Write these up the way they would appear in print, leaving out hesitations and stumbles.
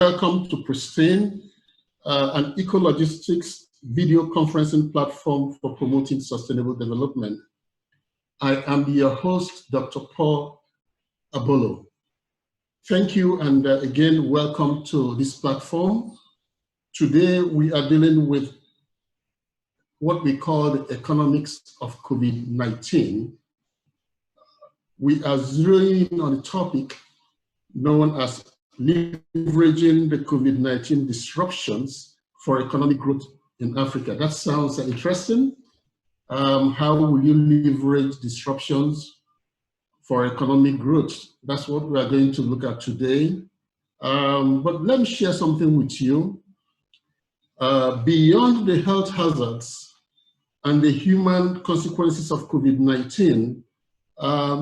Welcome to Pristine, an eco-logistics video conferencing platform for promoting sustainable development. I am your host, Dr. Paul Abolo. Thank you, and again, welcome to this platform. Today, we are dealing with what we call the economics of COVID-19. We are zeroing in on a topic known as leveraging the COVID-19 disruptions for economic growth in Africa. That sounds interesting. How will you leverage disruptions for economic growth? That's what we are going to look at today. But let me share something with you. Beyond the health hazards and the human consequences of COVID-19,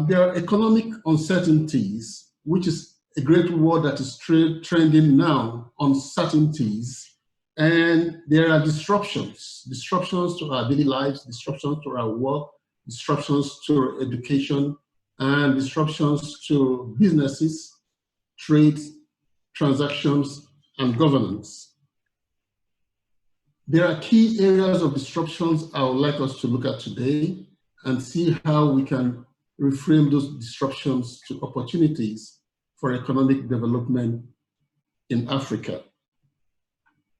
there are economic uncertainties, which is a great word that is trending now, uncertainties. And there are disruptions to our daily lives, disruptions to our work, disruptions to education, and disruptions to businesses, trade, transactions, and governance. There are key areas of disruptions I would like us to look at today and see how we can reframe those disruptions to opportunities for economic development in Africa.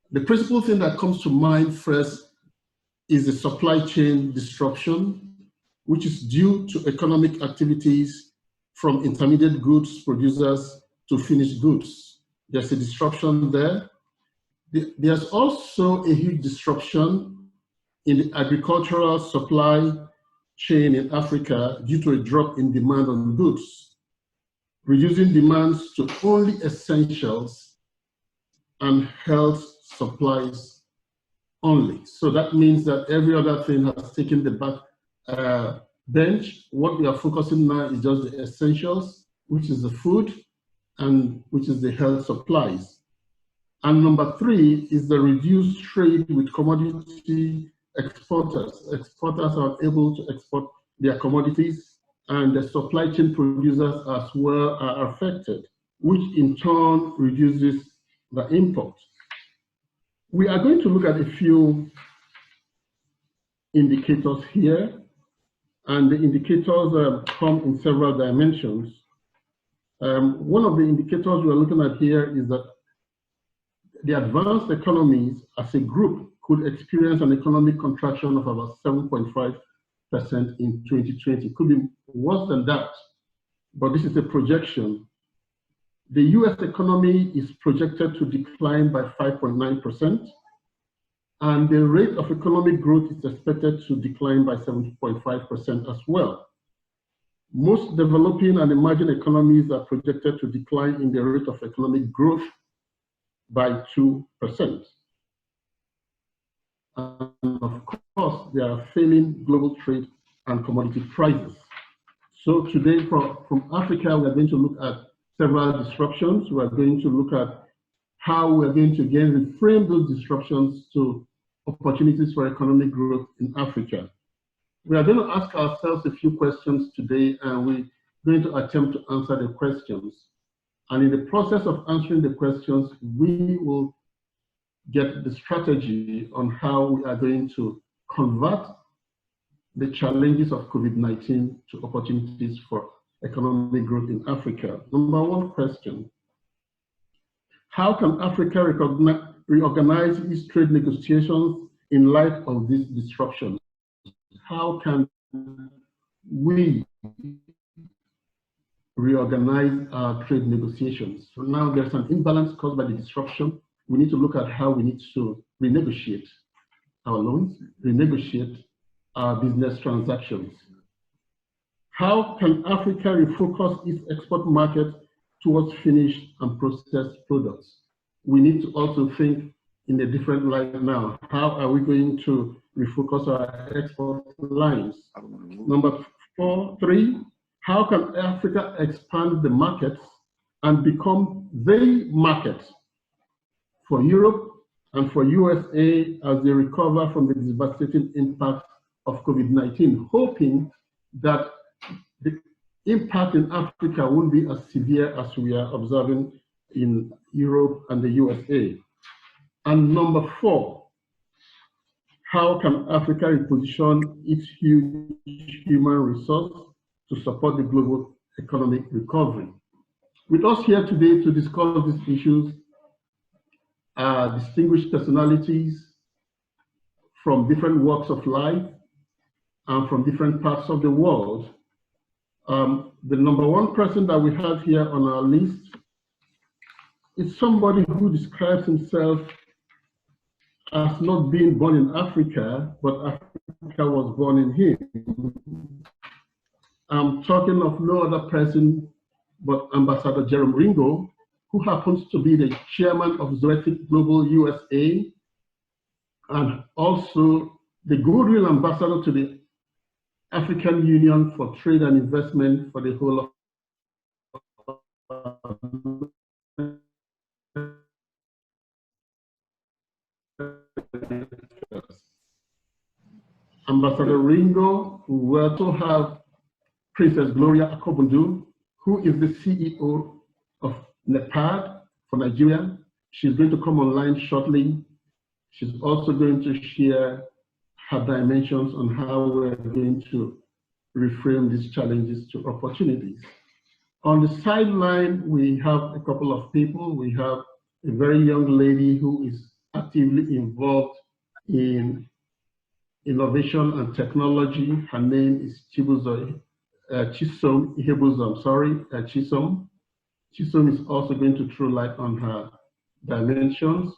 The principal thing that comes to mind first is the supply chain disruption, which is due to economic activities from intermediate goods producers to finished goods. There's a disruption there. There's also a huge disruption in the agricultural supply chain in Africa due to a drop in demand on goods, reducing demands to only essentials and health supplies only. So that means that every other thing has taken the back bench. What we are focusing now is just the essentials, which is the food and which is the health supplies. And number three is the reduced trade with commodity exporters. Exporters are able to export their commodities, and the supply chain producers as well are affected, which in turn reduces the import. We are going to look at a few indicators here, and the indicators come in several dimensions. One of the indicators we are looking at here is that the advanced economies as a group could experience an economic contraction of about 7.5% in 2020. Could be worse than that, but this is a projection. The US economy is projected to decline by 5.9%, and the rate of economic growth is expected to decline by 7.5% as well. Most developing and emerging economies are projected to decline in the rate of economic growth by 2%. And of course, there are failing global trade and commodity prices. So today from Africa, we are going to look at several disruptions. We are going to look at how we are going to again reframe those disruptions to opportunities for economic growth in Africa. We are going to ask ourselves a few questions today, and we're going to attempt to answer the questions. And in the process of answering the questions, we will get the strategy on how we are going to convert the challenges of COVID-19 to opportunities for economic growth in Africa. Number one question: how can Africa reorganize its trade negotiations in light of these disruptions? How can we reorganize our trade negotiations? So now there's an imbalance caused by the disruption. We need to look at how we need to renegotiate our loans, renegotiate our business transactions. How can Africa refocus its export market towards finished and processed products? We need to also think in a different light now. How are we going to refocus our export lines? Number three, how can Africa expand the markets and become the market for Europe and for USA as they recover from the devastating impact of COVID-19, hoping that the impact in Africa won't be as severe as we are observing in Europe and the USA. And number 4, how can Africa reposition its huge human resource to support the global economic recovery? With us here today to discuss these issues are distinguished personalities from different walks of life and from different parts of the world. The number 1 person that we have here on our list is somebody who describes himself as not being born in Africa, but Africa was born in him. I'm talking of no other person but Ambassador Jerome Ringo, who happens to be the chairman of Zoetic Global USA and also the Goodwill ambassador to the African Union for Trade and Investment for the whole of Ambassador Ringo. We also have Princess Gloria Akobundu, who is the CEO of NEPAD for Nigeria. She's going to come online shortly. She's also going to share her dimensions on how we're going to reframe these challenges to opportunities. On the sideline, we have a couple of people. We have a very young lady who is actively involved in innovation and technology. Her name is Chisom Ihebuzo, Chisom. Chisom is also going to throw light on her dimensions.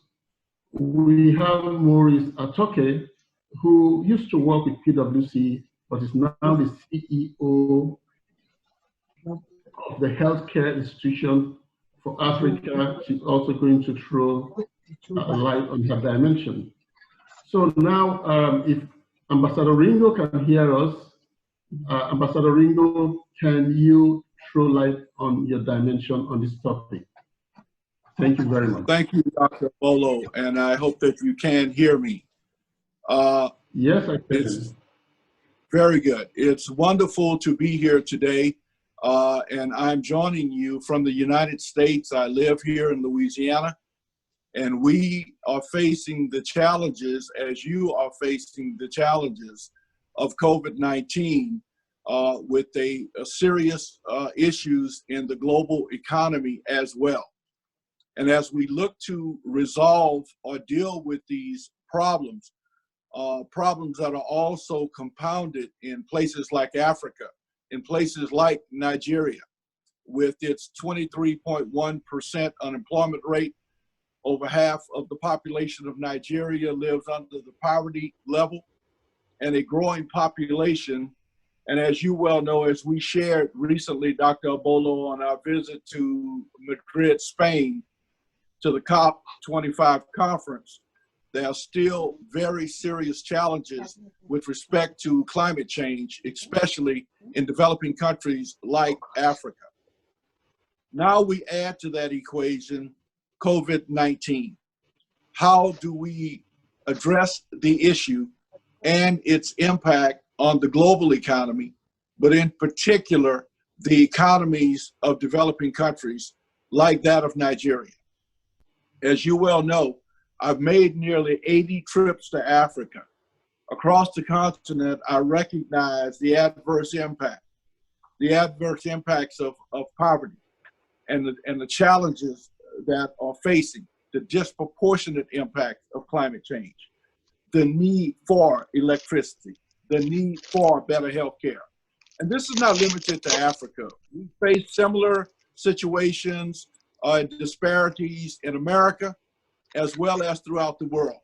We have Maurice Atoke, who used to work with PwC, but is now the CEO of the Healthcare Institution for Africa. She's also going to throw a light on her dimension. So now, if Ambassador Ringo can hear us, Ambassador Ringo, can you throw light on your dimension on this topic? Thank you very much. Thank you, Dr. Bolo, and I hope that you can hear me. Yes, I can. Very good. It's wonderful to be here today, and I'm joining you from the United States. I live here in Louisiana, and we are facing the challenges, as you are facing the challenges of COVID-19 with a serious issues in the global economy as well. And as we look to resolve or deal with these problems, problems that are also compounded in places like Africa, in places like Nigeria, with its 23.1% unemployment rate. Over half of the population of Nigeria lives under the poverty level, and a growing population. And as you well know, as we shared recently, Dr. Bolo, on our visit to Madrid, Spain, to the COP25 conference, there are still very serious challenges with respect to climate change, especially in developing countries like Africa. Now we add to that equation COVID-19. How do we address the issue and its impact on the global economy, but in particular, the economies of developing countries like that of Nigeria? As you well know, I've made nearly 80 trips to Africa. Across the continent, I recognize the adverse impacts of poverty and the challenges that are facing, the disproportionate impact of climate change, the need for electricity, the need for better health care. And this is not limited to Africa. We face similar situations and disparities in America, as well as throughout the world.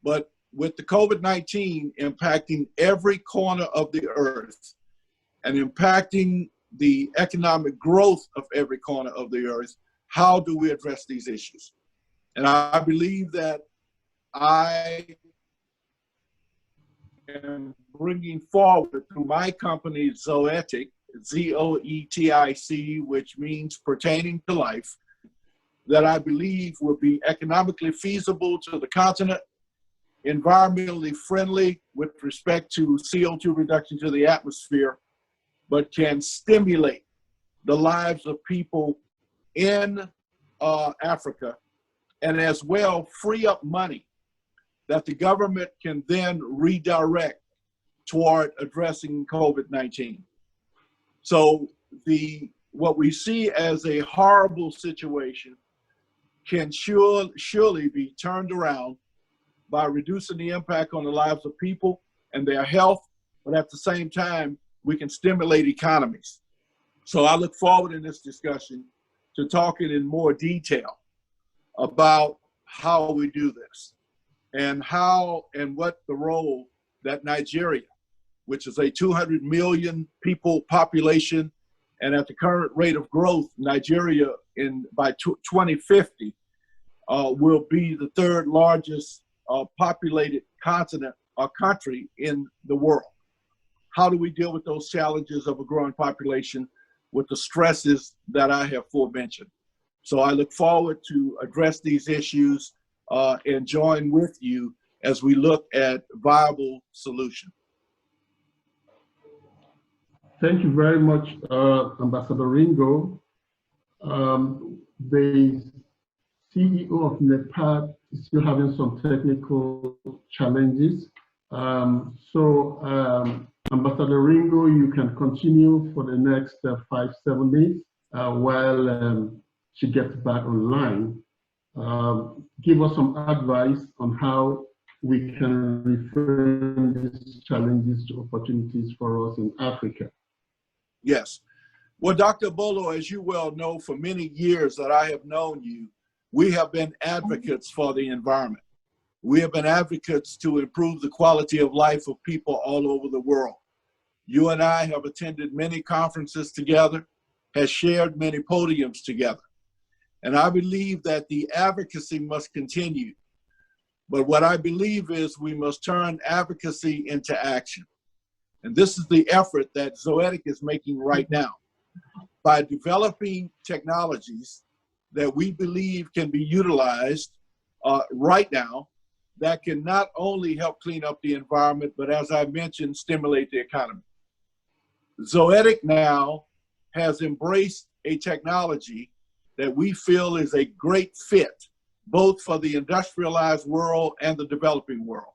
But with the COVID-19 impacting every corner of the earth and impacting the economic growth of every corner of the earth, how do we address these issues? And I believe that I am bringing forward through my company, Zoetic, Z-O-E-T-I-C, which means pertaining to life, that I believe will be economically feasible to the continent, environmentally friendly with respect to CO2 reduction to the atmosphere, but can stimulate the lives of people in Africa, and as well free up money that the government can then redirect toward addressing COVID-19. So what we see as a horrible situation can surely be turned around by reducing the impact on the lives of people and their health, but at the same time, we can stimulate economies. So I look forward in this discussion to talking in more detail about how we do this and how and what the role that Nigeria, which is a 200 million people population, and at the current rate of growth, Nigeria by 2050 will be the third largest populated continent or country in the world. How do we deal with those challenges of a growing population with the stresses that I have forementioned? So I look forward to address these issues and join with you as we look at viable solutions. Thank you very much, Ambassador Ringo. The CEO of NEPAD is still having some technical challenges. Ambassador Ringo, you can continue for the next 5-7 minutes while she gets back online. Give us some advice on how we can reframe these challenges to opportunities for us in Africa. Yes. Well, Dr. Bolo, as you well know, for many years that I have known you, we have been advocates for the environment. We have been advocates to improve the quality of life of people all over the world. You and I have attended many conferences together, has shared many podiums together. And I believe that the advocacy must continue. But what I believe is we must turn advocacy into action. And this is the effort that Zoetic is making right now by developing technologies that we believe can be utilized right now that can not only help clean up the environment, but as I mentioned, stimulate the economy. Zoetic now has embraced a technology that we feel is a great fit, both for the industrialized world and the developing world.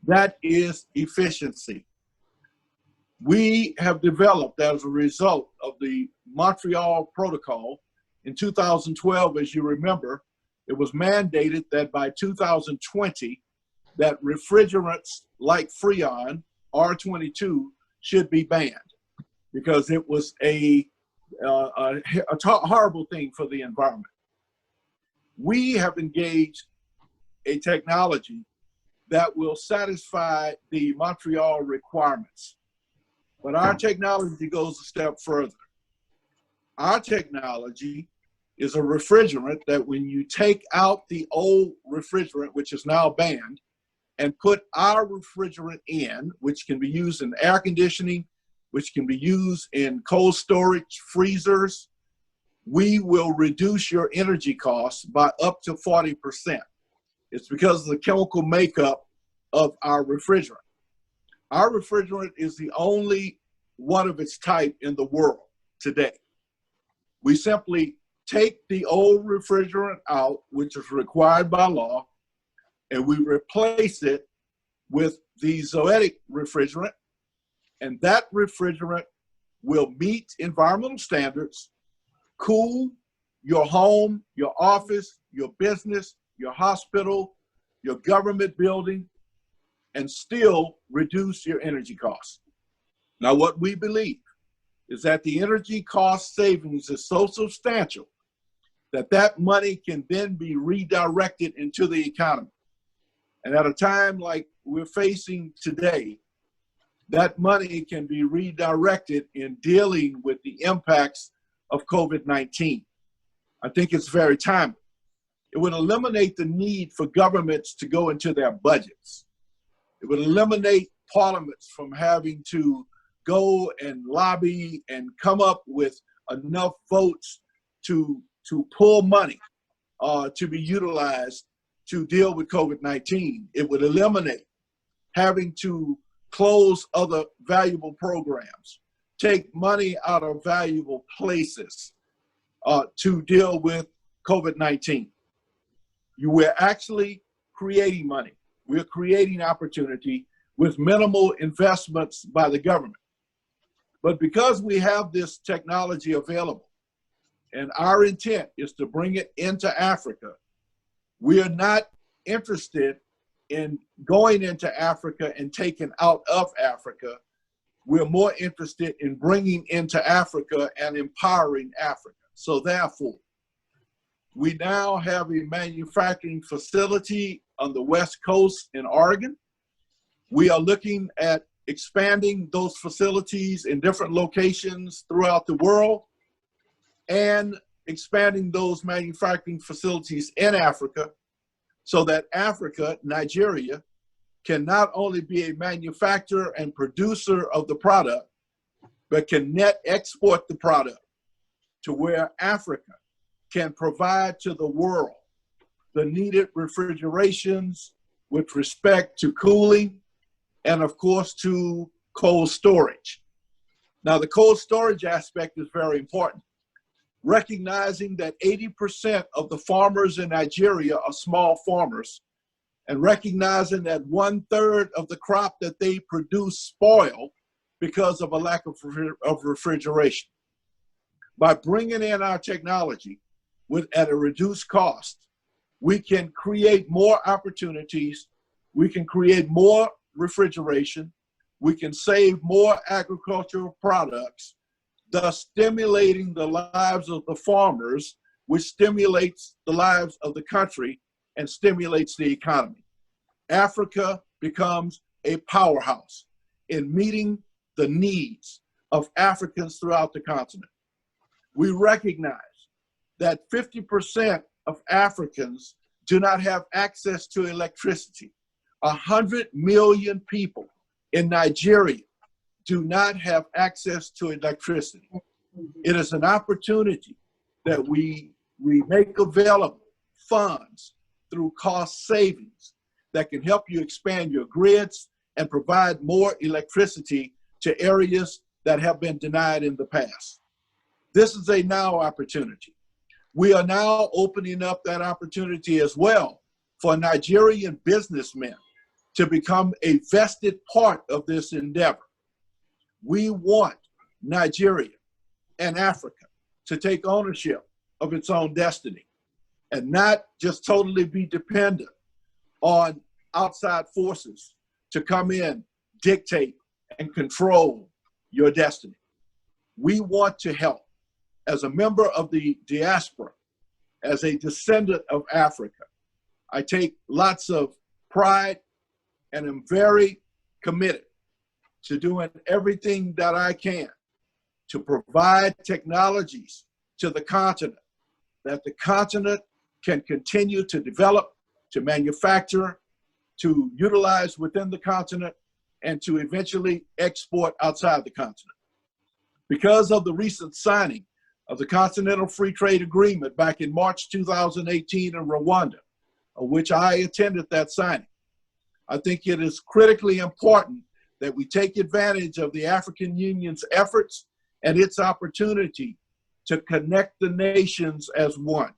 That is efficiency. We have developed, as a result of the Montreal Protocol in 2012, as you remember, it was mandated that by 2020, that refrigerants like Freon, R22, should be banned because it was a horrible thing for the environment. We have engaged a technology that will satisfy the Montreal requirements. But our technology goes a step further. Our technology is a refrigerant that when you take out the old refrigerant, which is now banned, and put our refrigerant in, which can be used in air conditioning, which can be used in cold storage freezers, we will reduce your energy costs by up to 40%. It's because of the chemical makeup of our refrigerant. Our refrigerant is the only one of its type in the world today. We simply take the old refrigerant out, which is required by law, and we replace it with the Zoetic refrigerant, and that refrigerant will meet environmental standards, cool your home, your office, your business, your hospital, your government building, and still reduce your energy costs. Now, what we believe is that the energy cost savings is so substantial that that money can then be redirected into the economy. And at a time like we're facing today, that money can be redirected in dealing with the impacts of COVID-19. I think it's very timely. It would eliminate the need for governments to go into their budgets. It would eliminate parliaments from having to go and lobby and come up with enough votes to pull money to be utilized to deal with COVID-19. It would eliminate having to close other valuable programs, take money out of valuable places to deal with COVID-19. We're actually creating money. We're creating opportunity with minimal investments by the government. But because we have this technology available, and our intent is to bring it into Africa, we are not interested in going into Africa and taking out of Africa. We're more interested in bringing into Africa and empowering Africa. So therefore, we now have a manufacturing facility on the West Coast in Oregon. We are looking at expanding those facilities in different locations throughout the world and expanding those manufacturing facilities in Africa so that Africa, Nigeria, can not only be a manufacturer and producer of the product, but can net export the product to where Africa can provide to the world the needed refrigerations with respect to cooling and of course to cold storage. Now the cold storage aspect is very important. Recognizing that 80% of the farmers in Nigeria are small farmers, and recognizing that 1/3 of the crop that they produce spoil because of a lack of refrigeration. By bringing in our technology at a reduced cost, we can create more opportunities, we can create more refrigeration, we can save more agricultural products, thus stimulating the lives of the farmers, which stimulates the lives of the country and stimulates the economy. Africa becomes a powerhouse in meeting the needs of Africans throughout the continent. We recognize that 50% of Africans do not have access to electricity. 100 million people in Nigeria do not have access to electricity. It is an opportunity that we make available funds through cost savings that can help you expand your grids and provide more electricity to areas that have been denied in the past. This is a now opportunity. We are now opening up that opportunity as well for Nigerian businessmen to become a vested part of this endeavor. We want Nigeria and Africa to take ownership of its own destiny and not just totally be dependent on outside forces to come in, dictate, and control your destiny. We want to help. As a member of the diaspora, as a descendant of Africa, I take lots of pride and am very committed to doing everything that I can to provide technologies to the continent that the continent can continue to develop, to manufacture, to utilize within the continent, and to eventually export outside the continent. Because of the recent signing of the Continental Free Trade Agreement back in March 2018 in Rwanda, of which I attended that signing, I think it is critically important that we take advantage of the African Union's efforts and its opportunity to connect the nations as one,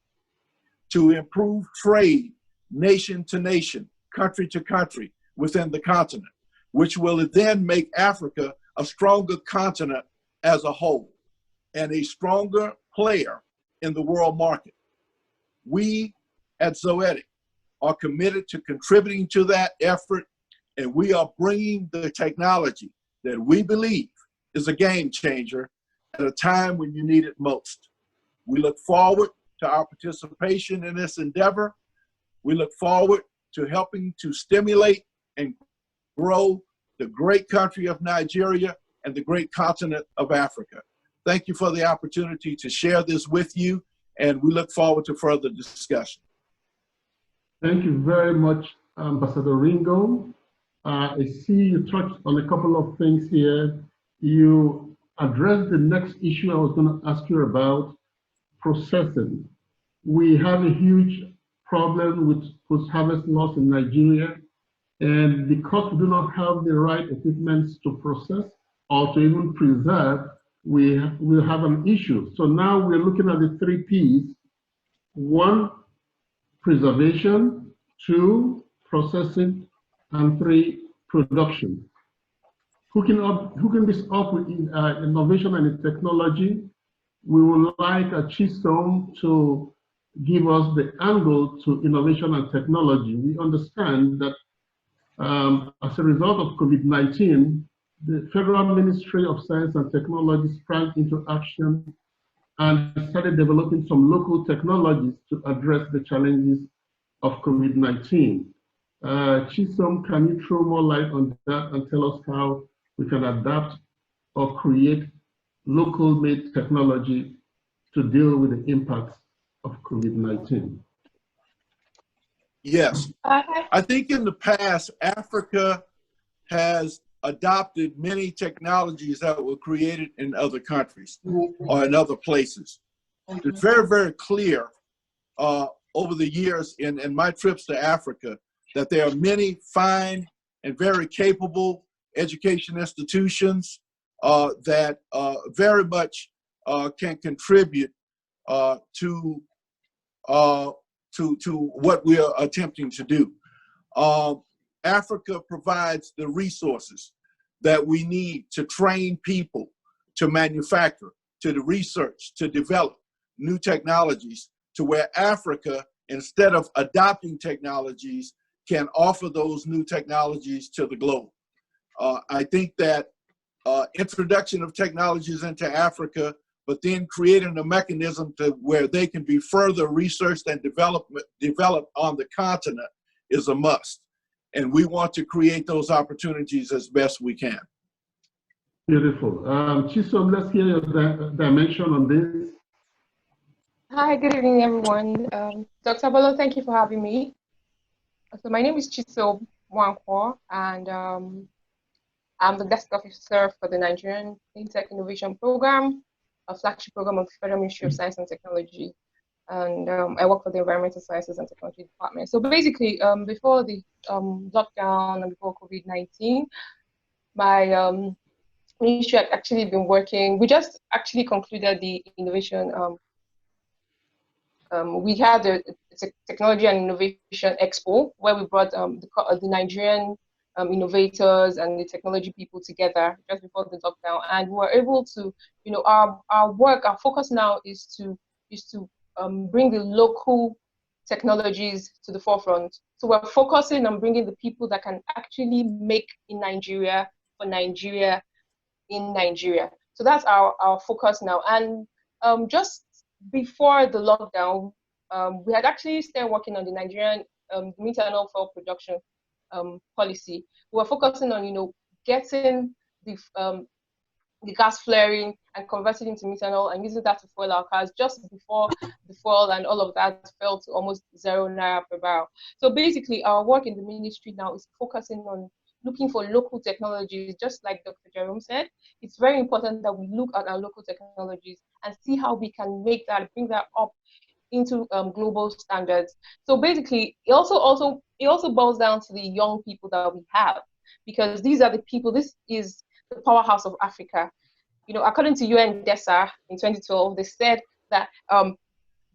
to improve trade nation to nation, country to country within the continent, which will then make Africa a stronger continent as a whole and a stronger player in the world market. We at Zoetic are committed to contributing to that effort, and we are bringing the technology that we believe is a game changer at a time when you need it most. We look forward to our participation in this endeavor. We look forward to helping to stimulate and grow the great country of Nigeria and the great continent of Africa. Thank you for the opportunity to share this with you, and we look forward to further discussion. Thank you very much, Ambassador Ringo. I see you touched on a couple of things here. You addressed the next issue I was going to ask you about, processing. We have a huge problem with post-harvest loss in Nigeria, and because we do not have the right equipment to process or to even preserve, we will have an issue. So now we're looking at the 3 Ps. 1, preservation, 2, processing, and 3, production. Hooking this up with innovation and technology, we would like Chisom to give us the angle to innovation and technology. We understand that as a result of COVID-19, the Federal Ministry of Science and Technology sprang into action and started developing some local technologies to address the challenges of COVID-19. Chisom, can you throw more light on that and tell us how we can adapt or create local-made technology to deal with the impacts of COVID-19? Yes. I think in the past, Africa has adopted many technologies that were created in other countries or in other places. It's very, very clear over the years in my trips to Africa that there are many fine and very capable education institutions that very much can contribute to what we are attempting to do. Africa provides the resources that we need to train people to manufacture, to the research, to develop new technologies, to where Africa, instead of adopting technologies, can offer those new technologies to the globe. I think that introduction of technologies into Africa, but then creating a mechanism to where they can be further researched and developed on the continent is a must. And we want to create those opportunities as best we can. Beautiful. Chisom, let's hear your dimension on this. Hi, good evening, everyone. Dr. Bolo, thank you for having me. So my name is Chisom Wankwo, and I'm the desk officer for the Nigerian Cleantech Innovation Program, a flagship program of the Federal Ministry of Science and Technology. And I work for the Environmental Sciences and Technology Department. So basically, before the lockdown and before COVID-19, my ministry had actually been working. We just actually concluded the innovation. We had a Technology and Innovation Expo where we brought the Nigerian innovators and the technology people together just before the lockdown, and we were able to, our work, our focus now is to bring the local technologies to the forefront. So we're focusing on bringing the people that can actually make in Nigeria, for Nigeria, in Nigeria. So that's our focus now. And just before the lockdown, we had actually started working on the Nigerian methanol fuel production policy. We were focusing on, getting the gas flaring and converting into methanol and using that to fuel our cars just before the fuel and all of that fell to almost ₦0 per barrel. So basically, our work in the ministry now is focusing on looking for local technologies, just like Dr. Jerome said. It's very important that we look at our local technologies and see how we can make that, bring that up into global standards. So basically, it also boils down to the young people that we have, because these are the people, this is the powerhouse of Africa. According to UN DESA in 2012, they said that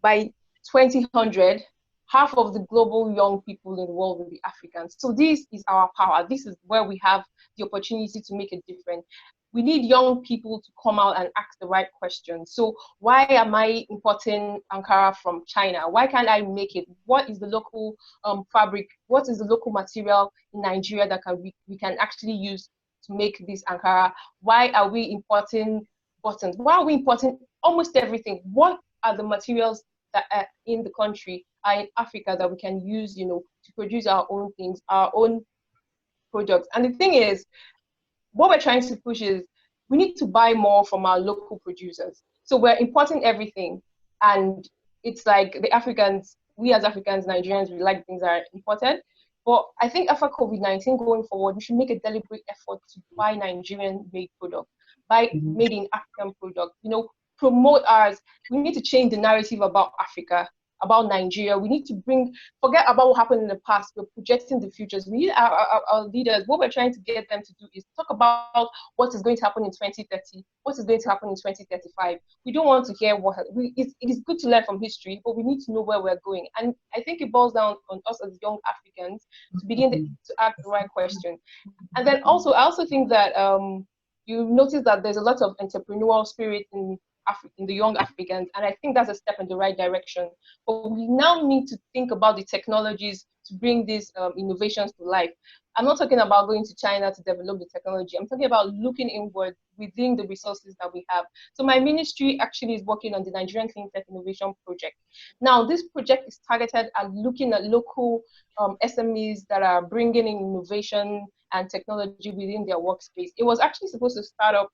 by 2000, half of the global young people in the world will be Africans. So this is our power. This is where we have the opportunity to make a difference. We need young people to come out and ask the right questions. So why am I importing Ankara from China? Why can't I make it? What is the local fabric? What is the local material in Nigeria that we can actually use to make this Ankara? Why are we importing buttons? Why are we importing almost everything? What are the materials that are in the country, are in Africa, that we can use, to produce our own things, our own products? And the thing is, what we're trying to push is we need to buy more from our local producers. So we're importing everything, and it's like the Africans, we as Africans, Nigerians, we like things that are imported. But I think after COVID-19 going forward, we should make a deliberate effort to buy Nigerian-made products, buy made in African products, promote ours. We need to change the narrative about Africa. about Nigeria. We need to forget about what happened in the past. We're projecting the futures. We need our leaders, what we're trying to get them to do is talk about what is going to happen in 2030, what is going to happen in 2035. We don't want to hear it is good to learn from history, but we need to know where we're going. And I think it boils down on us as young Africans to begin to ask the right question. And then also, I also think that you notice that there's a lot of entrepreneurial spirit in the young Africans, and I think that's a step in the right direction. But we now need to think about the technologies to bring these innovations to life. I'm not talking about going to China to develop the technology. I'm talking about looking inward within the resources that we have. So my ministry actually is working on the Nigerian Clean Tech Innovation Project. Now, this project is targeted at looking at local SMEs that are bringing in innovation and technology within their workspace. It was actually supposed to start up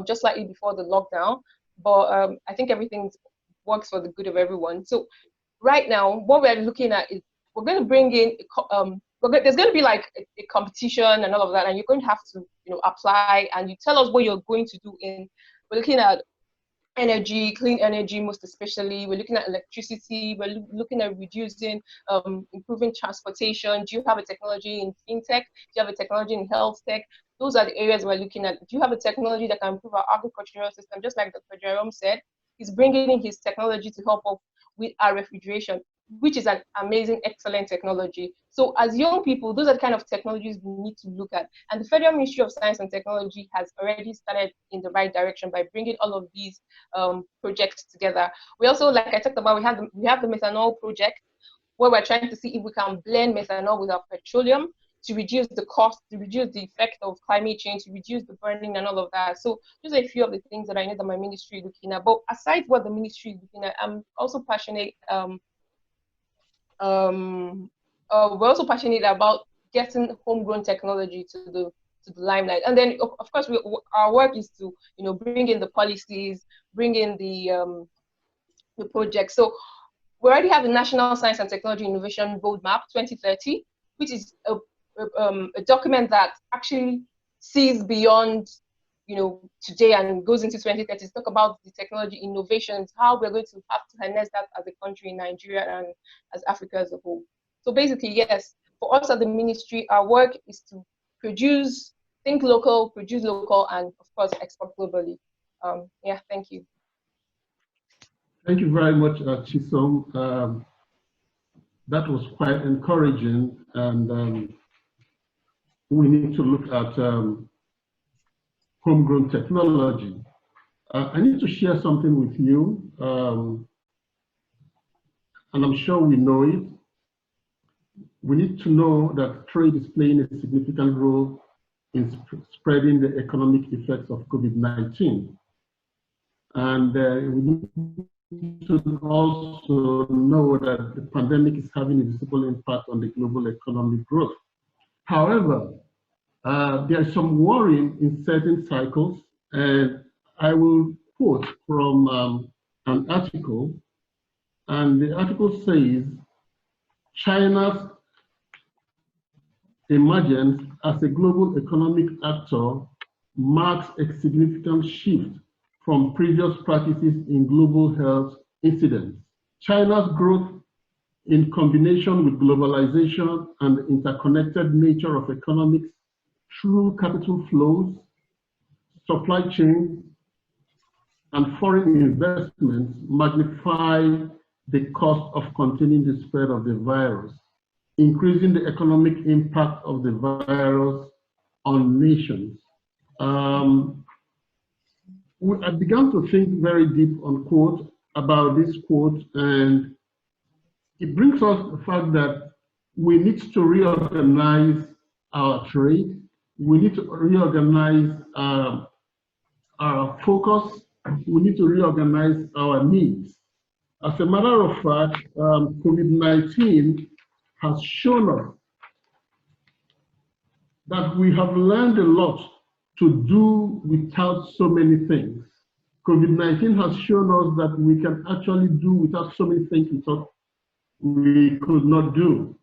just slightly before the lockdown, but I think everything works for the good of everyone. So right now, what we're looking at is we're going to bring in, there's going to be like a competition and all of that, and you're going to have to, apply, and you tell us what you're going to do we're looking at energy, clean energy, most especially. We're looking at electricity. We're looking at reducing, improving transportation. Do you have a technology in fintech? Do you have a technology in health tech? Those are the areas we're looking at. Do you have a technology that can improve our agricultural system? Just like Dr. Jerome said, he's bringing in his technology to help us with our refrigeration, which is an amazing, excellent technology. So as young people, those are the kind of technologies we need to look at. And the Federal Ministry of Science and Technology has already started in the right direction by bringing all of these projects together. We also, like I talked about, we have the methanol project, where we're trying to see if we can blend methanol with our petroleum to reduce the cost, to reduce the effect of climate change, to reduce the burning and all of that. So those are a few of the things that I know that my ministry is looking at. But aside what the ministry is looking at, I'm also passionate. We're also passionate about getting homegrown technology to the limelight. And then, of course, our work is to bring in the policies, bring in the projects. So we already have the National Science and Technology Innovation Roadmap 2030, which is a document that actually sees beyond today and goes into 2030 to talk about the technology innovations, how we're going to have to harness that as a country in Nigeria and as Africa as a whole. So basically, yes, for us at the ministry, our work is to think local, produce local, and of course, export globally. Yeah, thank you. Thank you very much, Chisom. That was quite encouraging, and we need to look at homegrown technology. I need to share something with you, and I'm sure we know it. We need to know that trade is playing a significant role in spreading the economic effects of COVID-19. And we need to also know that the pandemic is having a visible impact on the global economic growth. However, there is some worrying in certain cycles, and I will quote from an article, and the article says, China's emergence as a global economic actor marks a significant shift from previous practices in global health incidents. China's growth, in combination with globalization and the interconnected nature of economics through capital flows, supply chains, and foreign investments, magnify the cost of containing the spread of the virus, increasing the economic impact of the virus on nations. I began to think very deep on quote about this quote, and it brings us the fact that we need to reorganize our trade. We need to reorganize our focus. We need to reorganize our needs. As a matter of fact, COVID-19 has shown us that we have learned a lot to do without so many things. COVID-19 has shown us that we can actually do without so many things we thought we could not do.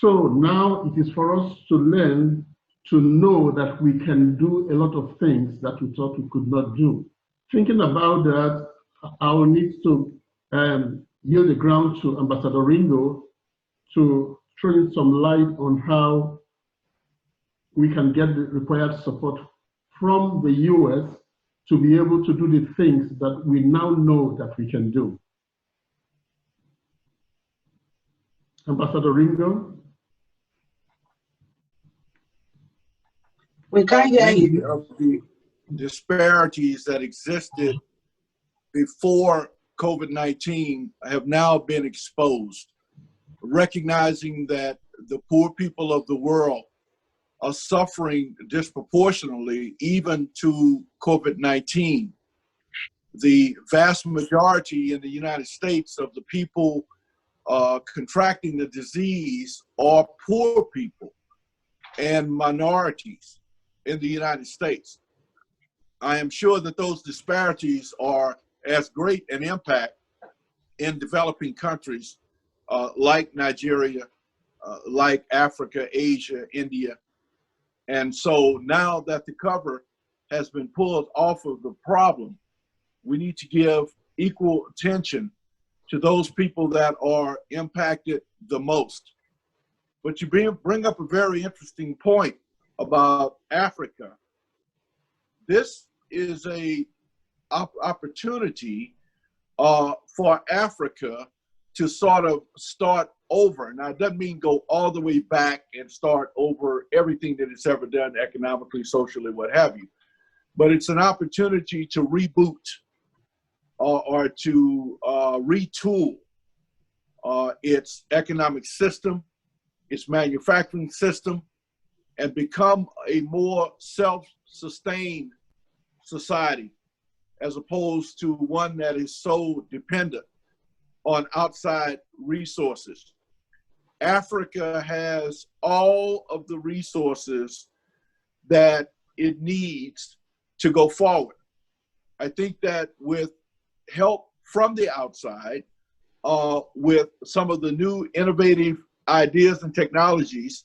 So now it is for us to learn to know that we can do a lot of things that we thought we could not do. Thinking about that, I will need to yield the ground to Ambassador Ringo to throw in some light on how we can get the required support from the US to be able to do the things that we now know that we can do. Ambassador Ringo? We can't hear Many you. of the disparities that existed before COVID-19 have now been exposed, recognizing that the poor people of the world are suffering disproportionately even to COVID-19. The vast majority in the United States of the people contracting the disease are poor people and minorities in the United States. I am sure that those disparities are as great an impact in developing countries like Nigeria, like Africa, Asia, India. And so now that the cover has been pulled off of the problem, we need to give equal attention to those people that are impacted the most. But you bring up a very interesting point about Africa. This is a opportunity for Africa to sort of start over. Now, it doesn't mean go all the way back and start over everything that it's ever done economically, socially, what have you. But it's an opportunity to reboot or to retool its economic system, its manufacturing system, and become a more self-sustained society, as opposed to one that is so dependent on outside resources. Africa has all of the resources that it needs to go forward. I think that with help from the outside, with some of the new innovative ideas and technologies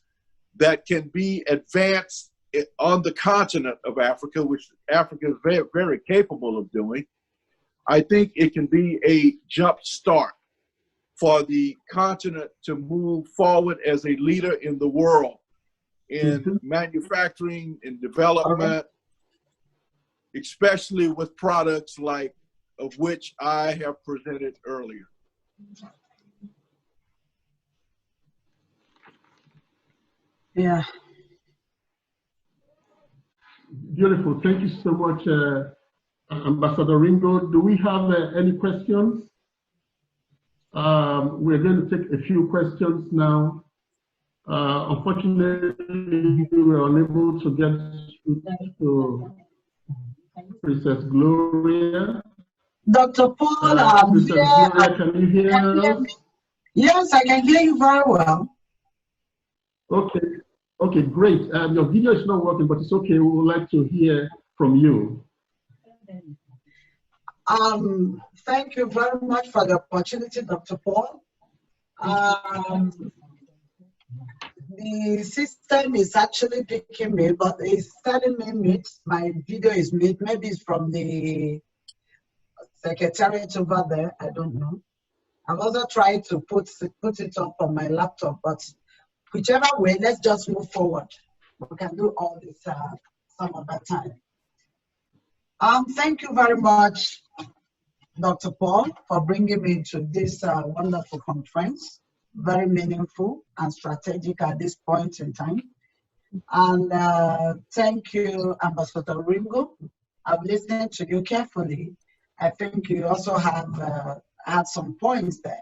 that can be advanced on the continent of Africa, which Africa is very, very capable of doing, I think it can be a jump start for the continent to move forward as a leader in the world in manufacturing and development, especially with products like of which I have presented earlier. Yeah. Beautiful. Thank you so much, Ambassador Ringo. Do we have any questions? We're going to take a few questions now. Unfortunately, we were unable to get to Princess Gloria. Dr. Paul, Princess Gloria, can you hear us? Yes, I can hear you very well. Okay. Okay, great. Your video is not working, but it's okay. We would like to hear from you. Thank you very much for the opportunity, Dr. Paul. The system is actually picking me, but it's telling me mute. My video is mute. Maybe it's from the secretariat over there. I don't know. I've also tried to put it up on my laptop, but whichever way, let's just move forward. We can do all this some other time. Thank you very much, Dr. Paul, for bringing me to this wonderful conference. Very meaningful and strategic at this point in time. And thank you, Ambassador Ringo. I've listened to you carefully. I think you also have had some points there.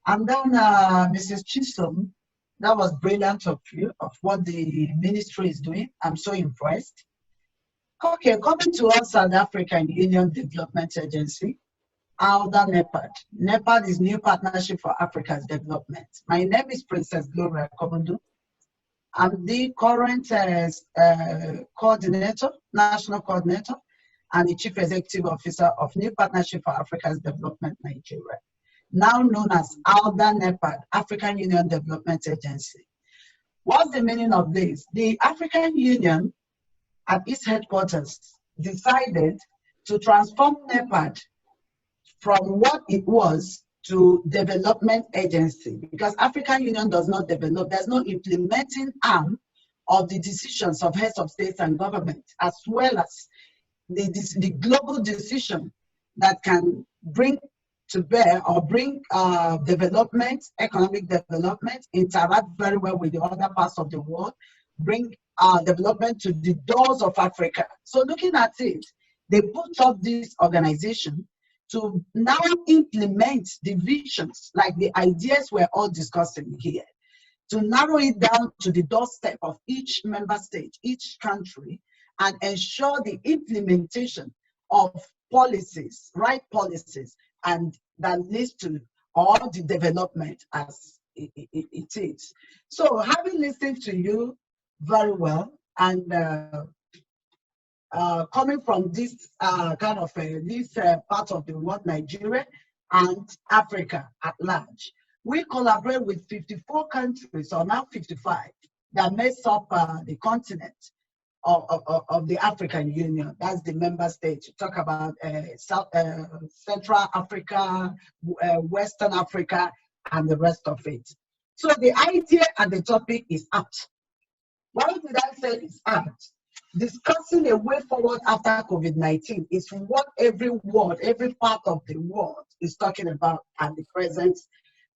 And then Mrs. Chisom, that was brilliant of you, of what the ministry is doing. I'm so impressed. Okay, coming to us, South African Union Development Agency, AUDA NEPAD. NEPAD is New Partnership for Africa's Development. My name is Princess Gloria Akobundu. I'm the current coordinator, national coordinator, and the Chief Executive Officer of New Partnership for Africa's Development Nigeria, now known as AUDA NEPAD, African Union Development Agency. What's the meaning of this? The African Union at its headquarters decided to transform NEPAD from what it was to development agency, because African Union does not develop. There's no implementing arm of the decisions of heads of states and government, as well as the global decision that can bring to bear or bring development, economic development, interact very well with the other parts of the world, bring development to the doors of Africa. So looking at it, they put up this organization to now implement the visions, like the ideas we're all discussing here, to narrow it down to the doorstep of each member state, each country, and ensure the implementation of policies, right policies, and that leads to all the development as it is. So having listened to you very well, and coming from this kind of this part of the world, Nigeria and Africa at large, we collaborate with 54 countries, or now 55, that makes up the continent of the African Union. That's the member states. You talk about Central Africa, Western Africa, and the rest of it. So the idea and the topic is apt. Why did I say it's apt? Discussing a way forward after COVID-19 is what every world, every part of the world is talking about at the present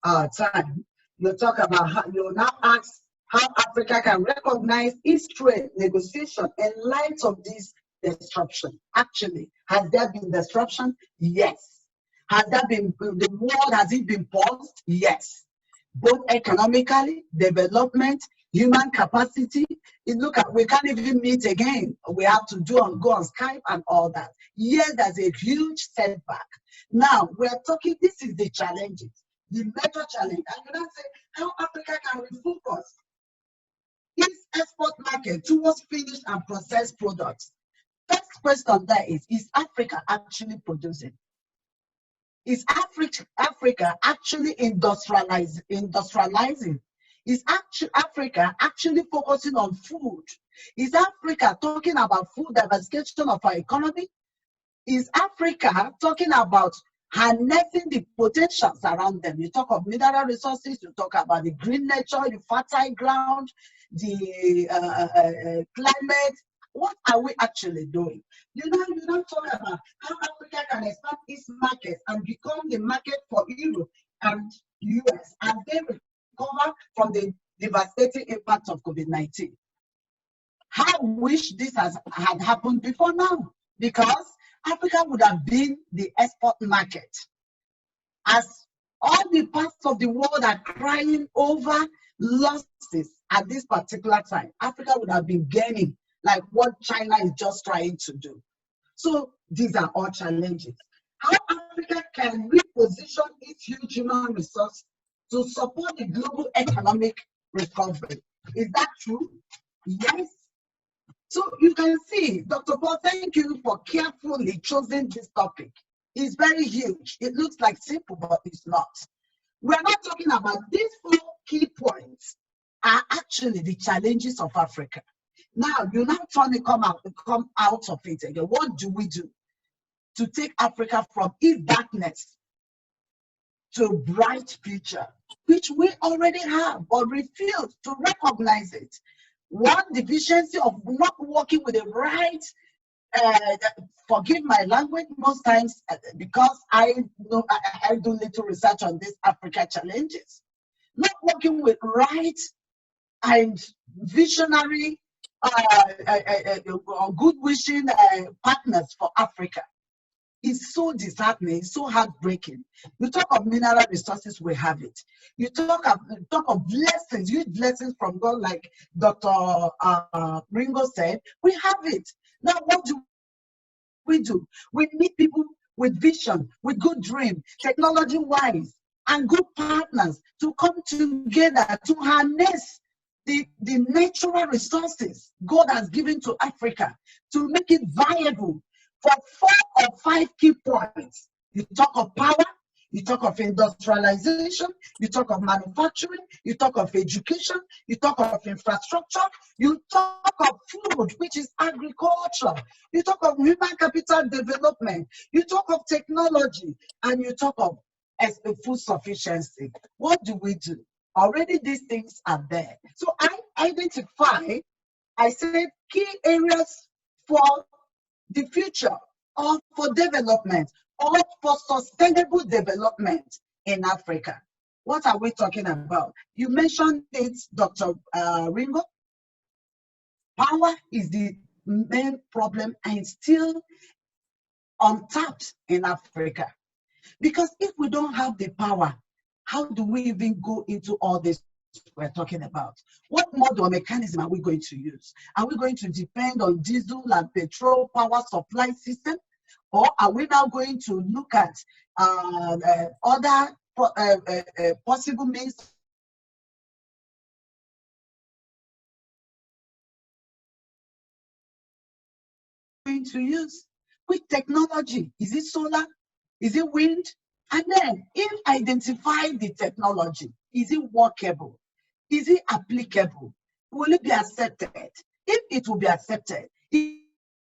time. You talk about how, you now ask how Africa can recognize its trade negotiation in light of this disruption. Actually, has there been disruption? Yes. Has there been, the world, has it been paused? Yes. Both economically, development, human capacity. Look at, we can't even meet again. We have to go on Skype and all that. Yes, there's a huge setback. Now, we're talking, this is the challenges, the major challenge. And you now say, how Africa can refocus its export market towards finished and processed products? First question there is Africa actually producing? Is Africa actually industrializing? Is Africa actually focusing on food? Is Africa talking about food diversification of our economy? Is Africa talking about harnessing the potentials around them? You talk of mineral resources, you talk about the green nature, the fertile ground, the climate. What are we actually doing? You don't talk about how Africa can expand its market and become the market for Europe and US, and they recover from the devastating impact of COVID-19. How wish this had happened before now, because Africa would have been the export market. As all the parts of the world are crying over losses at this particular time, Africa would have been gaining, like what China is just trying to do. So these are all challenges. How Africa can reposition its huge human resource to support the global economic recovery. Is that true? Yes. So you can see, Dr. Paul, thank you for carefully choosing this topic. It's very huge. It looks like simple, but it's not. We're not talking about these 4 key points are actually the challenges of Africa. Now, you're not trying to come out of it again. What do we do to take Africa from its darkness to a bright future, which we already have, but refuse to recognize it? One deficiency of not working with the right, forgive my language most times, because I do little research on these Africa challenges. Not working with right and visionary, good wishing partners for Africa. It's so disheartening, it's so heartbreaking. You talk of mineral resources, we have it. You talk of blessings, huge blessings from God, like Dr. Ringo said, we have it. Now, what do? We need people with vision, with good dream, technology-wise, and good partners to come together to harness the natural resources God has given to Africa, to make it viable for 4 or 5 key points. You talk of power, you talk of industrialization, you talk of manufacturing, you talk of education, you talk of infrastructure, you talk of food, which is agriculture, you talk of human capital development, you talk of technology, and you talk of as a food sufficiency. What do we do? Already these things are there. So I identify, I said, key areas for the future or for development or for sustainable development in Africa. What are we talking about? You mentioned it, Dr. Ringo. Power is the main problem and still untapped in Africa. Because if we don't have the power, how do we even go into all this we're talking about? What mode or mechanism are we going to use? Are we going to depend on diesel and petrol power supply system? Or are we now going to look at other possible means going to use? Which technology? Is it solar? Is it wind? And then, if identify the technology, is it workable? Is it applicable? Will it be accepted? If it will be accepted, is it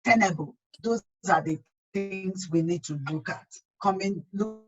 tenable? Those are the things we need to look at. Look.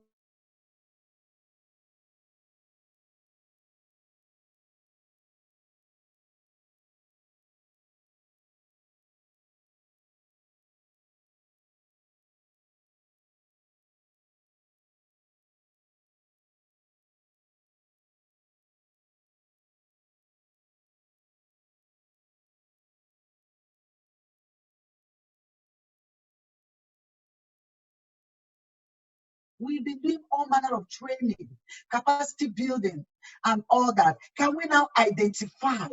We believe all manner of training, capacity building, and all that. Can we now identify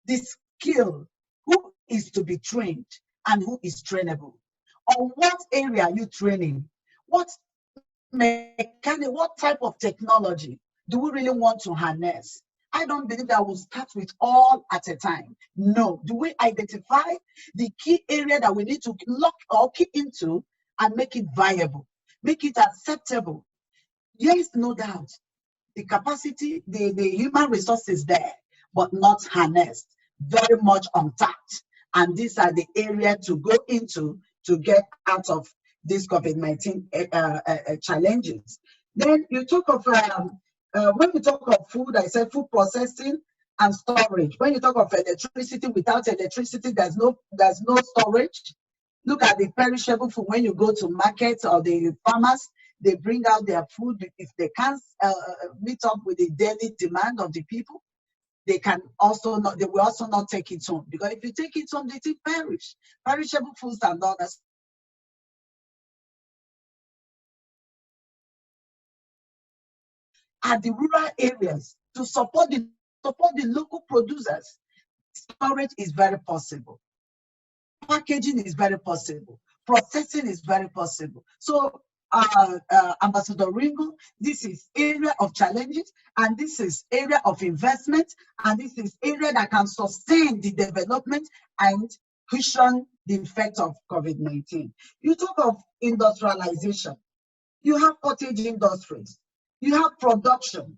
the skill, who is to be trained and who is trainable? On what area are you training? What mechanic, what type of technology do we really want to harness? I don't believe that we'll start with all at a time. No. Do we identify the key area that we need to lock or key into and make it viable? Make it acceptable? Yes, no doubt. The capacity, the human resources there, but not harnessed, very much untapped. And these are the areas to go into to get out of these COVID-19 challenges. Then you talk of, when you talk of food, I said food processing and storage. When you talk of electricity, without electricity, there's no storage. Look at the perishable food. When you go to markets or the farmers, they bring out their food. If they can't meet up with the daily demand of the people, they will also not take it home. Because if you take it home, they perish. Perishable foods and others. At the rural areas to support the local producers, storage is very possible. Packaging is very possible. Processing is very possible. So, Ambassador Ringo, this is area of challenges, and this is area of investment, and this is area that can sustain the development and cushion the effect of COVID-19. You talk of industrialization. You have cottage industries. You have production.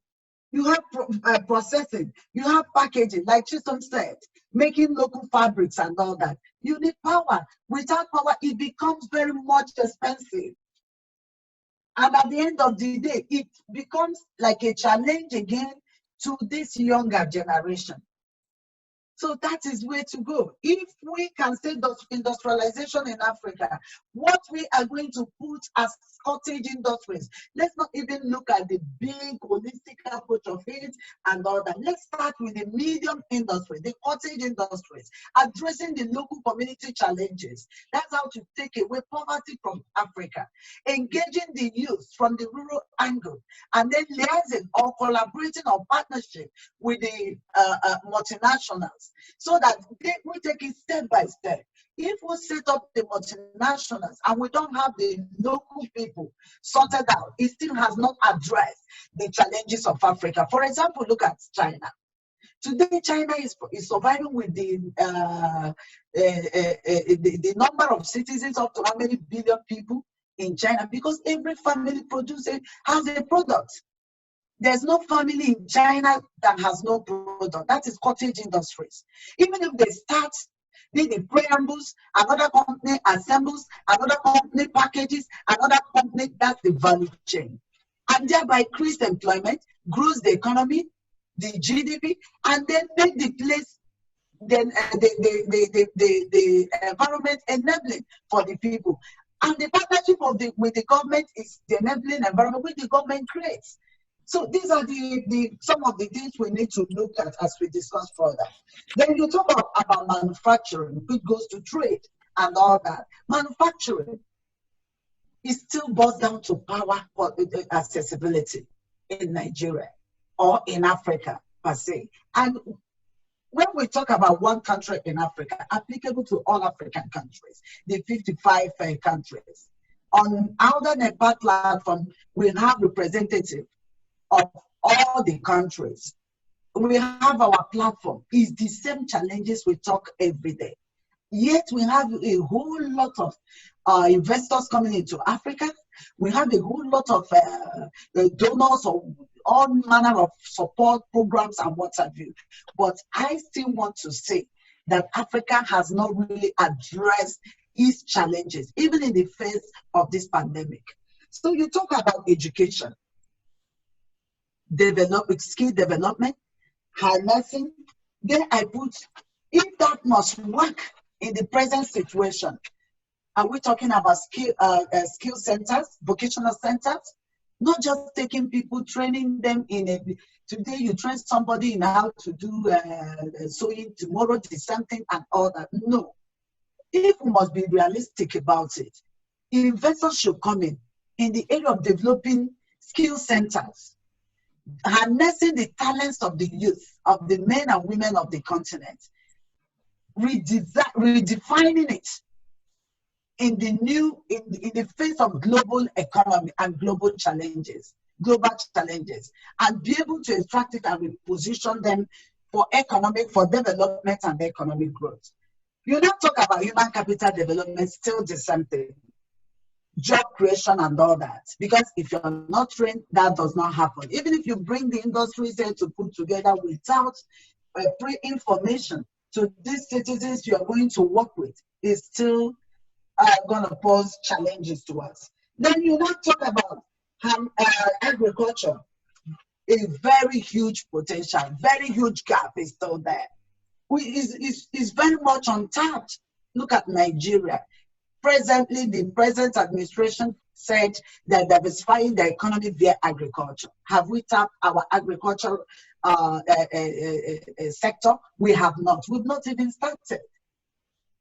You have processing, you have packaging, like Chisom said, making local fabrics and all that. You need power. Without power, it becomes very much expensive. And at the end of the day, it becomes like a challenge again to this younger generation. So that is where to go. If we can say industrialization in Africa, what we are going to put as cottage industries, let's not even look at the big holistic approach of it and all that. Let's start with the medium industry, the cottage industries, addressing the local community challenges. That's how to take away poverty from Africa. Engaging the youth from the rural angle, and then liaising or collaborating or partnership with the multinationals, so that we take it step by step. If we set up the multinationals and we don't have the local people sorted out, it still has not addressed the challenges of Africa. For example, look at China. Today, China is surviving with the number of citizens, up to how many billion people in China, because every family has a product. There's no family in China that has no product. That is cottage industries. Even if they start the preambles, another company assembles, another company packages, another company, that's the value chain. and thereby increase employment, grows the economy, the GDP, and then make the place, then the environment enabling for the people. And the partnership with the government is the enabling environment which the government creates. So these are some of the things we need to look at as we discuss further. Then you talk about manufacturing, which goes to trade and all that. Manufacturing is still boils down to power for accessibility in Nigeria or in Africa per se. And when we talk about one country in Africa, applicable to all African countries, the 55 countries, on AUDA NEPAD platform, we have representatives of all the countries. We have our platform. It's the same challenges we talk every day. Yet we have a whole lot of investors coming into Africa. We have a whole lot of donors or all manner of support programs and what have you. But I still want to say that Africa has not really addressed its challenges, even in the face of this pandemic. So you talk about education, skill development, harnessing. Then I put, if that must work in the present situation, are we talking about skill centers, vocational centers? Not just taking people, training them today you train somebody in how to do sewing, tomorrow do something and all that. No. If we must be realistic about it, investors should come in the area of developing skill centers, harnessing the talents of the youth, of the men and women of the continent, redefining it in the face of global economy and global challenges, and be able to extract it and reposition them for development and economic growth. You now talk about human capital development, still the same thing. Job creation and all that. Because if you're not trained, that does not happen. Even if you bring the industries there to put together without pre-information to these citizens you are going to work with, is still going to pose challenges to us. Then you now talk about agriculture. A very huge potential, very huge gap is still there. Is very much untapped. Look at Nigeria. Presently, the present administration said that diversifying the economy via agriculture. Have we tapped our agricultural sector? We have not. We've not even started.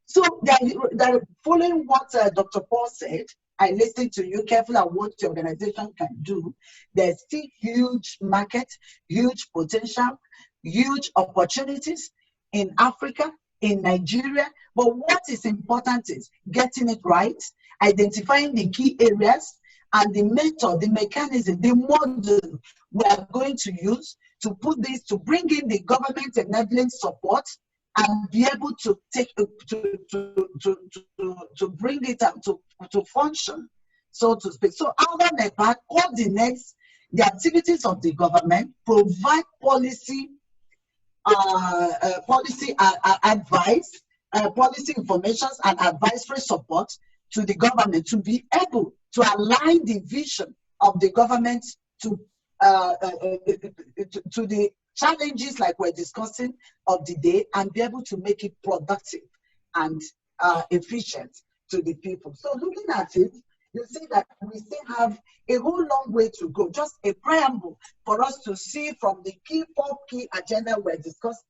So that following what Dr. Paul said, I listened to you carefully at what the organization can do. There's still huge market, huge potential, huge opportunities in Africa, in Nigeria. But what is important is getting it right, identifying the key areas and the method, the mechanism, the model we are going to use to put this, to bring in the government enabling support and be able to take to bring it up to function, so to speak. So AUDA NEPAD coordinates the activities of the government, provide policy advice, policy information and advisory support to the government to be able to align the vision of the government to the challenges like we're discussing of the day, and be able to make it productive and efficient to the people. So looking at it, you see that we still have a whole long way to go, just a preamble for us to see from the four key agenda we're discussing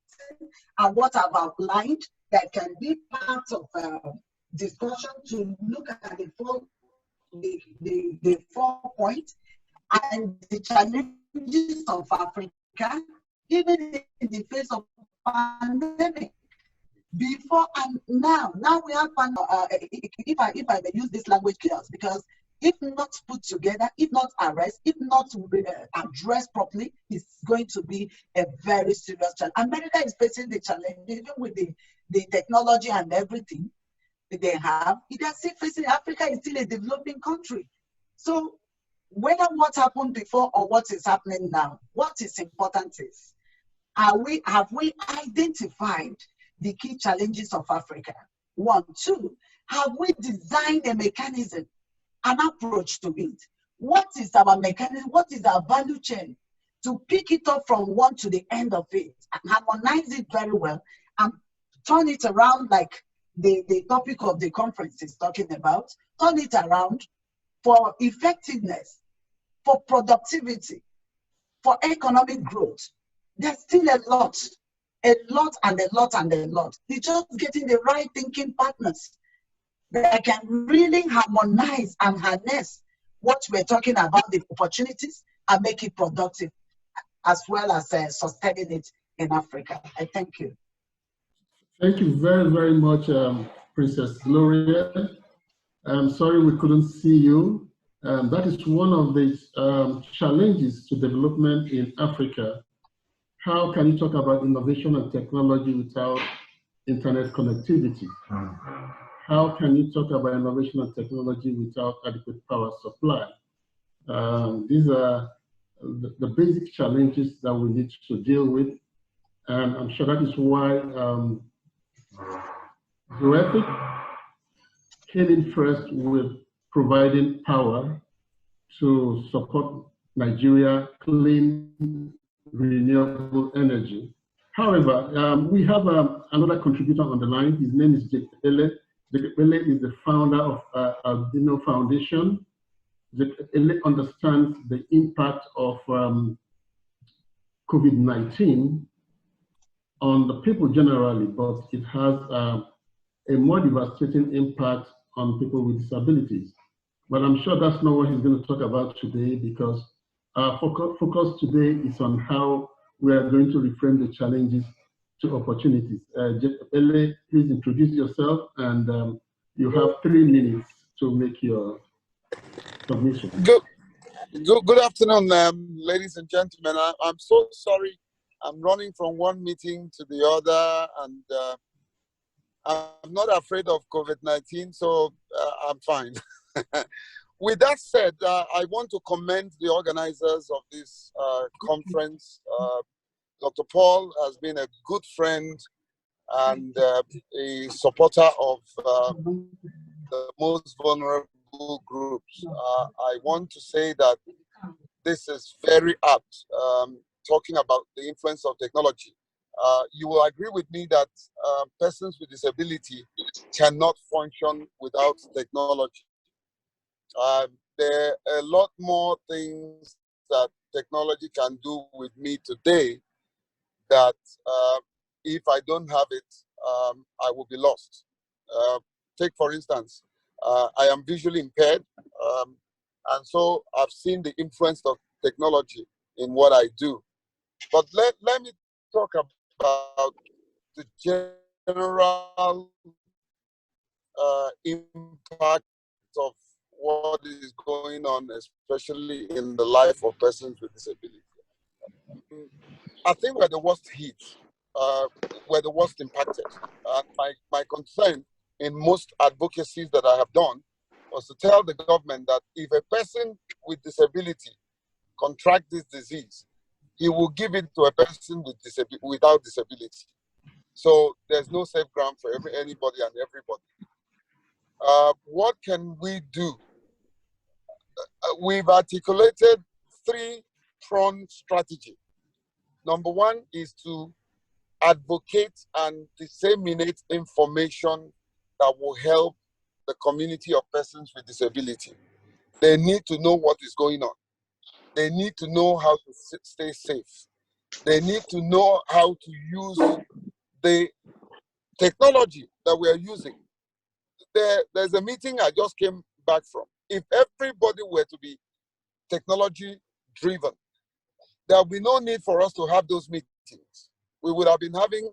and what I've outlined that can be part of discussion to look at the 4 points and the challenges of Africa, even in the face of pandemic. Before and now we have if I may use this language chaos, because if not put together, if not addressed, if not addressed properly, it's going to be a very serious challenge. America is facing the challenge, even with the technology and everything they have. It is still facing. Africa is still a developing country. So whether what happened before or what is happening now, what is important is, have we identified the key challenges of Africa? 1, 2, have we designed a mechanism, an approach to it? what is our mechanism, what is our value chain to pick it up from one to the end of it and harmonize it very well and turn it around like the topic of the conference is talking about, turn it around for effectiveness, for productivity, for economic growth. There's still a lot and a lot. It's just getting the right thinking partners that can really harmonize and harness what we're talking about, the opportunities, and make it productive, as well as sustaining it in Africa. I thank you. Thank you very, very much, Princess Gloria. I'm sorry we couldn't see you. That is one of the challenges to development in Africa. How can you talk about innovation and technology without internet connectivity? How can you talk about innovation and technology without adequate power supply? These are the basic challenges that we need to deal with. And I'm sure that is why Zoetic came in first with providing power to support Nigeria clean, renewable energy. However, we have another contributor on the line. His name is Jekwele. Jekwele is the founder of AUDA Foundation. Jekwele understands the impact of COVID-19 on the people generally, but it has a more devastating impact on people with disabilities. But I'm sure that's not what he's going to talk about today, because our focus today is on how we are going to reframe the challenges to opportunities. Jekwele, please introduce yourself, and you have 3 minutes to make your submission. Good afternoon, ladies and gentlemen. I'm so sorry. I'm running from one meeting to the other, and I'm not afraid of COVID-19, so I'm fine. With that said, I want to commend the organizers of this conference. Dr. Paul has been a good friend and a supporter of the most vulnerable groups. I want to say that this is very apt, talking about the influence of technology. You will agree with me that persons with disability cannot function without technology. There are a lot more things that technology can do with me today that if I don't have it, I will be lost. Take, for instance, I am visually impaired, and so I've seen the influence of technology in what I do. But let me talk about the general impact of what is going on, especially in the life of persons with disability. I think we're the worst hit, we're the worst impacted. My concern in most advocacies that I have done was to tell the government that if a person with disability contracts this disease, he will give it to a person with without disability. So there's no safe ground for anybody and everybody. What can we do? We've articulated 3-pronged strategy. Number 1 is to advocate and disseminate information that will help the community of persons with disability. They need to know what is going on. They need to know how to stay safe. They need to know how to use the technology that we are using. There's a meeting I just came back from. If everybody were to be technology driven, there would be no need for us to have those meetings. We would have been having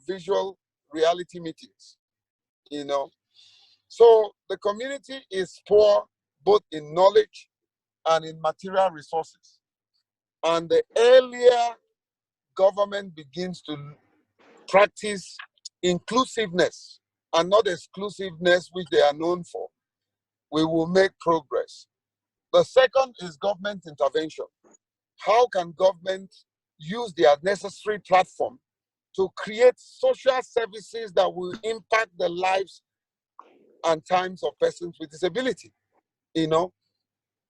visual reality meetings, you know. So the community is poor both in knowledge and in material resources. And the earlier government begins to practice inclusiveness and not exclusiveness, which they are known for, we will make progress. The second is government intervention. How can government use their necessary platform to create social services that will impact the lives and times of persons with disability? You know,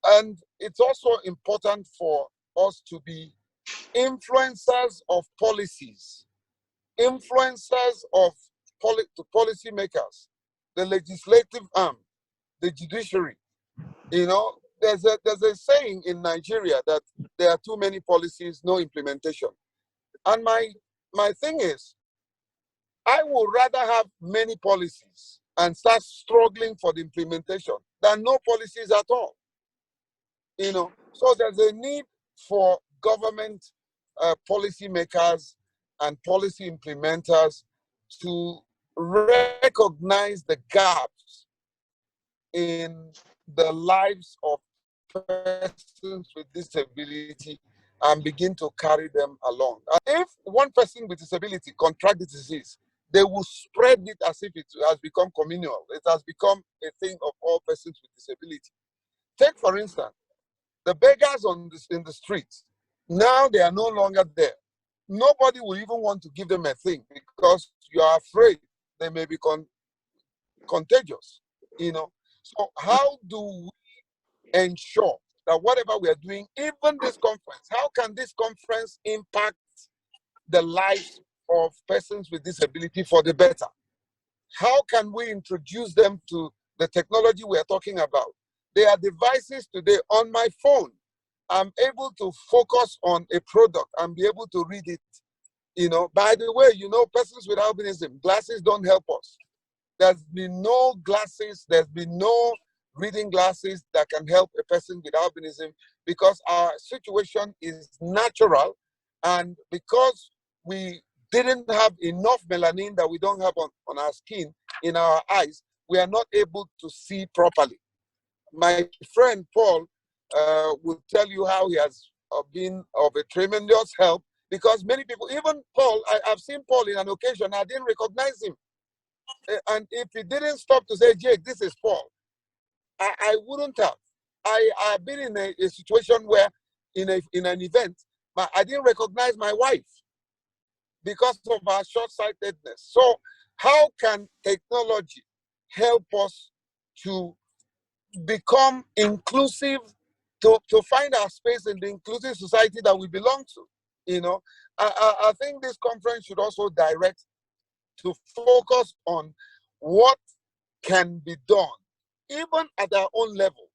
And it's also important for us to be influencers of policies, influencers of policy makers, the legislative arm, the judiciary. You know, there's a saying in Nigeria that there are too many policies, no implementation. And my thing is, I would rather have many policies and start struggling for the implementation than no policies at all. You know, so there's a need for government policy makers and policy implementers to recognize the gaps in the lives of persons with disability and begin to carry them along. And if one person with disability contracts the disease, they will spread it as if it has become communal. It has become a thing of all persons with disability. Take, for instance, the beggars in the streets. Now they are no longer there. Nobody will even want to give them a thing because you are afraid they may be contagious. You know. So how do we ensure that whatever we are doing, even this conference, how can this conference impact the lives of persons with disability for the better? How can we introduce them to the technology we are talking about? There are devices today on my phone. I'm able to focus on a product and be able to read it. You know, by the way, you know, persons with albinism, glasses don't help us. There's been no glasses, there's been no reading glasses that can help a person with albinism because our situation is natural, and because we didn't have enough melanin that we don't have on our skin, in our eyes, we are not able to see properly. My friend Paul will tell you how he has been of a tremendous help, because many people, even Paul, I've seen Paul in an occasion, I didn't recognize him. And if he didn't stop to say, Jake, this is Paul, I wouldn't have. I've been in a situation where in an event, I didn't recognize my wife because of our short-sightedness. So how can technology help us to become inclusive, to find our space in the inclusive society that we belong to? You know, I think this conference should also direct to focus on what can be done, even at our own level,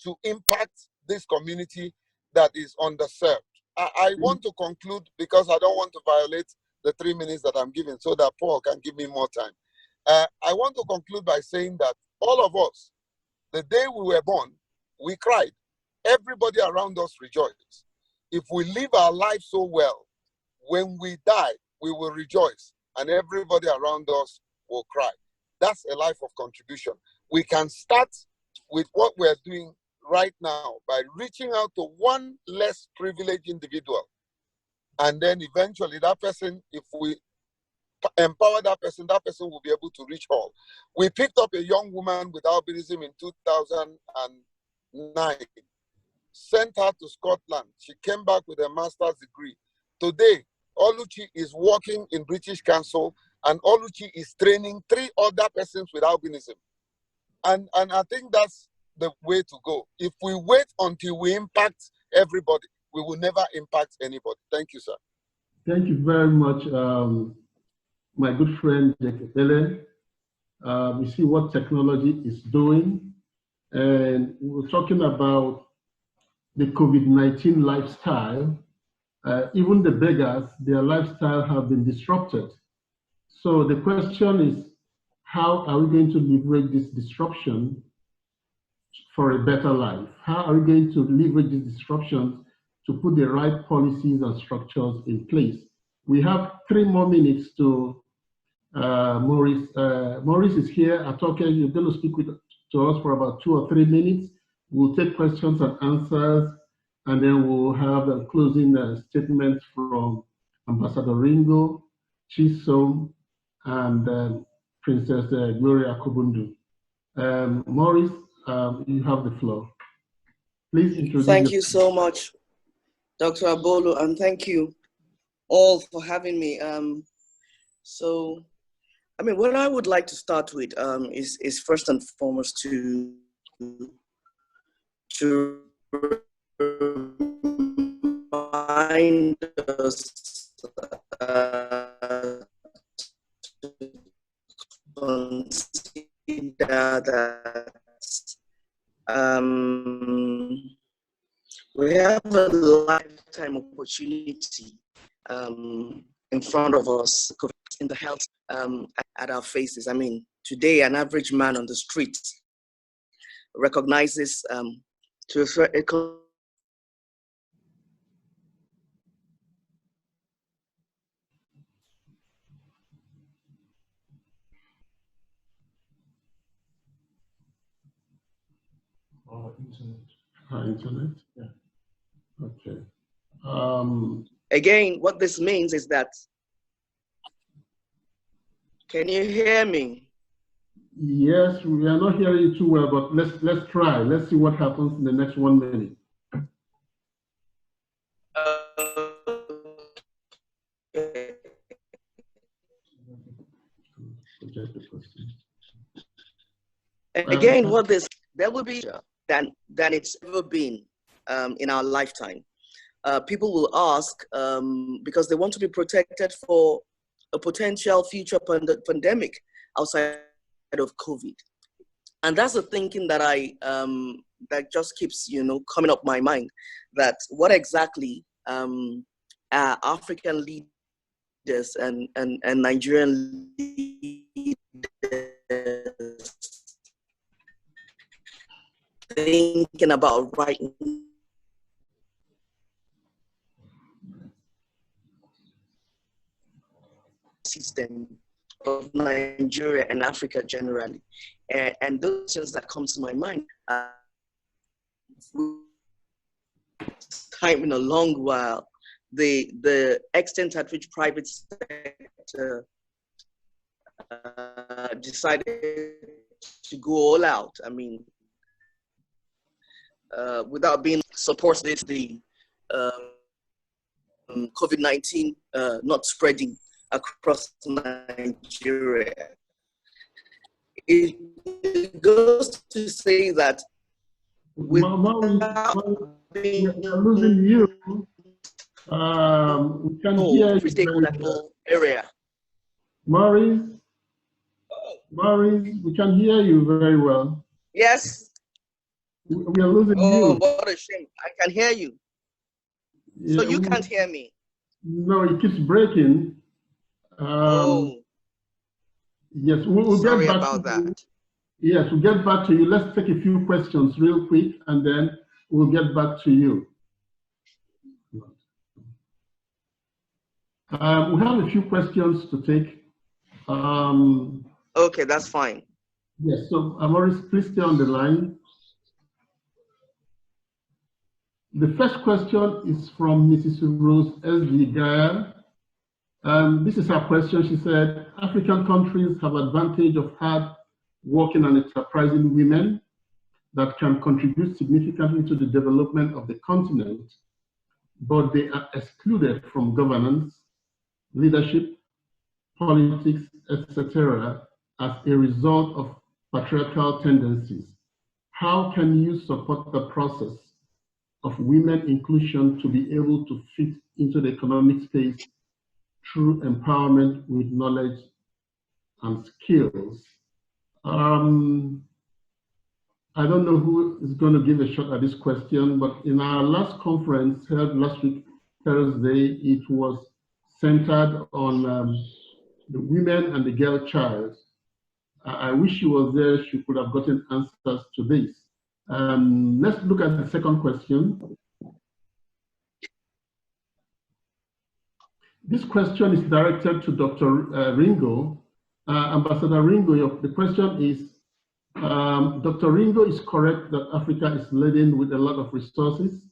to impact this community that is underserved. I want to conclude because I don't want to violate the 3 minutes that I'm given so that Paul can give me more time. I want to conclude by saying that all of us, the day we were born, we cried. Everybody around us rejoiced. If we live our life so well, when we die, we will rejoice, and everybody around us will cry. That's a life of contribution. We can start with what we're doing right now by reaching out to one less privileged individual. And then eventually that person, if we empower that person will be able to reach all. We picked up a young woman with albinism in 2009, sent her to Scotland. She came back with a master's degree. Today, Oluchi is working in British Council, and Oluchi is training 3 other persons with albinism. And I think that's the way to go. If we wait until we impact everybody, we will never impact anybody. Thank you, sir. Thank you very much, my good friend, Ellen. We see what technology is doing. And we're talking about the COVID-19 lifestyle. Even the beggars, their lifestyle have been disrupted. So the question is, how are we going to leverage this disruption for a better life? How are we going to leverage these disruptions to put the right policies and structures in place? We have 3 more minutes to Maurice. Maurice is here. Atoke, you're going to speak to us for about 2 or 3 minutes. We'll take questions and answers, and then we'll have a closing statement from Ambassador Ringo, Chisom, and Princess Gloria Akobundu. Maurice, you have the floor. Please introduce Thank you so much, Dr. Abolo, and thank you all for having me. So, I mean, what I would like to start with is first and foremost to to remind us to consider that we have a lifetime opportunity in front of us in the health at our faces. I mean, today an average man on the street recognizes to a certain internet. Yeah. Okay. Again, what this means is that, can you hear me? Yes, we are not hearing you too well, but let's try. Let's see what happens in the next 1 minute. Again, what this, there will be than it's ever been in our lifetime. People will ask because they want to be protected for a potential future pandemic outside of COVID, and that's the thinking that that just keeps coming up my mind. That what exactly African leaders and Nigerian leaders thinking about right now. System of Nigeria and Africa generally, and those things that come to my mind. Time in a long while, the extent at which private sector decided to go all out. I mean, without being supported, the COVID-19 not spreading across Nigeria. It goes to say that we are losing you. We can hear you very well. Area. Maurice, we can hear you very well. Yes. We are losing you. Oh, what a shame. I can hear you. Yeah, so you can't hear me? No, it keeps breaking. Yes, we'll Sorry get back about that. Yes, we'll get back to you. Let's take a few questions real quick, and then we'll get back to you. We have a few questions to take. Okay, that's fine. Yes, so Maurice, please stay on the line. The first question is from Mrs. Rose S.D. Gaia. This is her question. She said, African countries have advantage of hard working and enterprising women that can contribute significantly to the development of the continent, but they are excluded from governance, leadership, politics, etc., as a result of patriarchal tendencies. How can you support the process of women inclusion to be able to fit into the economic space through empowerment with knowledge and skills? I don't know who is going to give a shot at this question, but in our last conference held last week, Thursday, it was centered on the women and the girl child. I wish she was there. She could have gotten answers to this. Let's look at the second question. This question is directed to Dr. Ringo. Ambassador Ringo, the question is, Dr. Ringo is correct that Africa is laden with a lot of resources,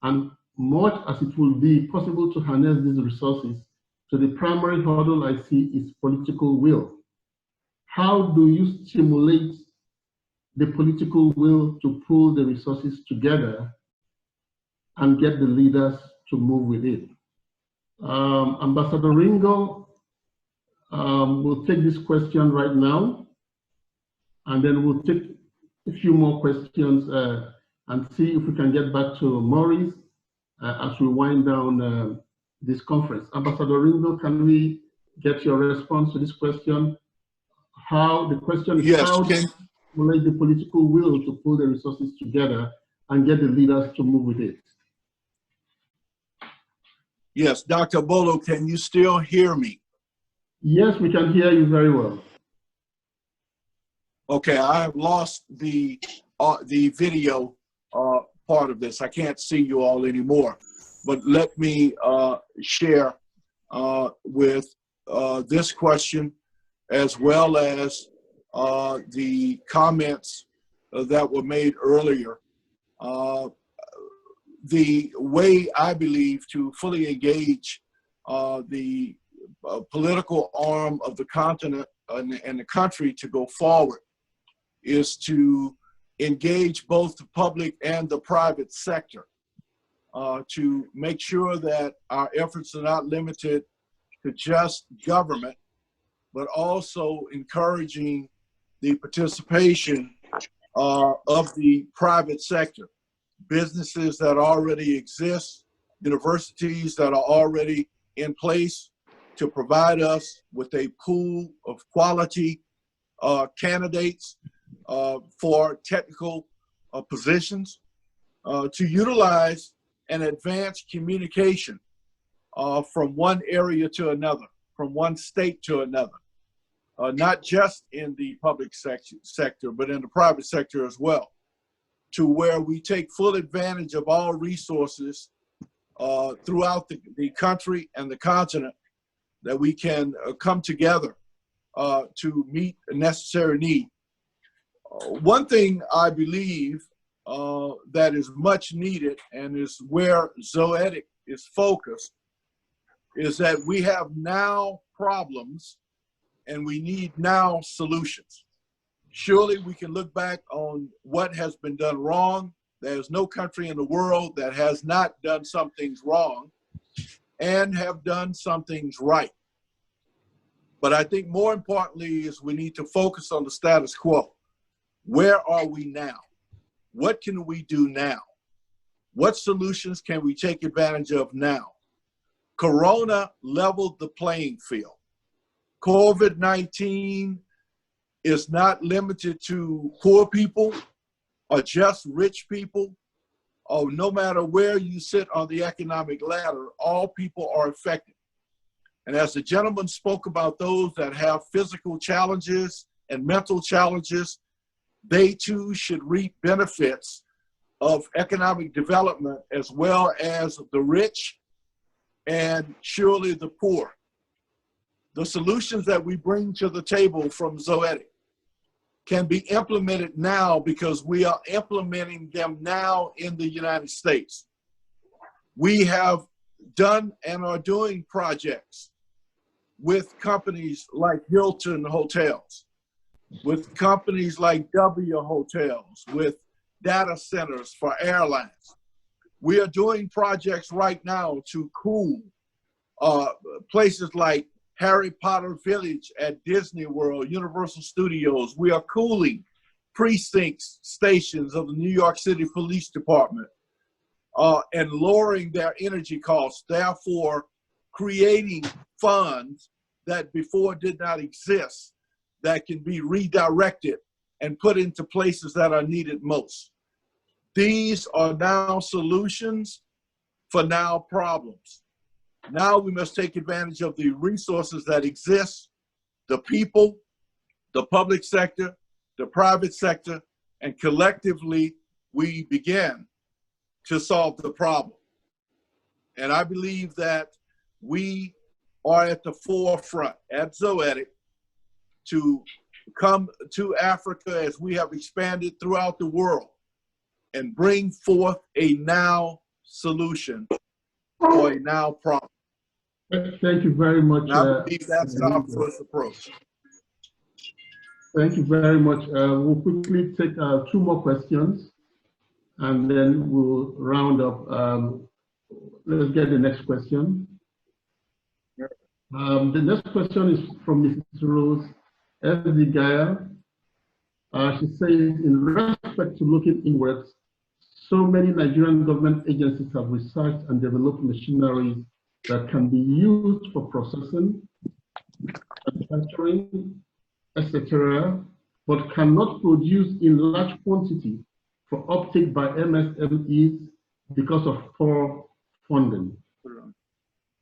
and much as it will be possible to harness these resources, so the primary hurdle I see is political will. How do you stimulate the political will to pull the resources together and get the leaders to move with it? Ambassador Ringo will take this question right now, and then we'll take a few more questions and see if we can get back to Maurice as we wind down this conference. Ambassador Ringo, can we get your response to this question? The question is, yes, how do you stimulate the political will to pull the resources together and get the leaders to move with it? Yes, Dr. Bolo, can you still hear me? Yes, we can hear you very well. Okay, I have lost the video part of this. I can't see you all anymore, but let me share with this question as well as the comments that were made earlier. The way I believe to fully engage the political arm of the continent and the country to go forward is to engage both the public and the private sector to make sure that our efforts are not limited to just government, but also encouraging the participation of the private sector, businesses that already exist, universities that are already in place to provide us with a pool of quality candidates for technical positions, to utilize and advance communication from one area to another, from one state to another, not just in the public sector, but in the private sector as well, to where we take full advantage of all resources throughout the country and the continent, that we can come together to meet a necessary need. One thing I believe that is much needed and is where Zoetic is focused is that we have now problems and we need now solutions. Surely we can look back on what has been done wrong. There's no country in the world that has not done some things wrong and have done some things right. But I think more importantly is we need to focus on the status quo. Where are we now? What can we do now? What solutions can we take advantage of now? Corona leveled the playing field. COVID-19 is not limited to poor people or just rich people, or no matter where you sit on the economic ladder, all people are affected. And as the gentleman spoke about those that have physical challenges and mental challenges, they too should reap benefits of economic development as well as the rich and surely the poor. The solutions that we bring to the table from Zoetic can be implemented now because we are implementing them now in the United States. We have done and are doing projects with companies like Hilton Hotels, with companies like W Hotels, with data centers for airlines. We are doing projects right now to cool places like Harry Potter Village at Disney World, Universal Studios. We are cooling precinct stations of the New York City Police Department and lowering their energy costs, therefore creating funds that before did not exist that can be redirected and put into places that are needed most. These are now solutions for now problems. Now we must take advantage of the resources that exist, the people, the public sector, the private sector, and collectively we begin to solve the problem. And I believe that we are at the forefront at Zoetic to come to Africa as we have expanded throughout the world and bring forth a now solution for a now problem. Thank you very much. And I believe that's our first approach. Thank you very much. We'll quickly take 2 more questions and then we'll round up. Let's get the next question. The next question is from Mrs. Rose Ezigaya. She says, in respect to looking inwards, So many Nigerian government agencies have researched and developed machinery that can be used for processing, manufacturing, etc., but cannot produce in large quantity for uptake by MSMEs because of poor funding.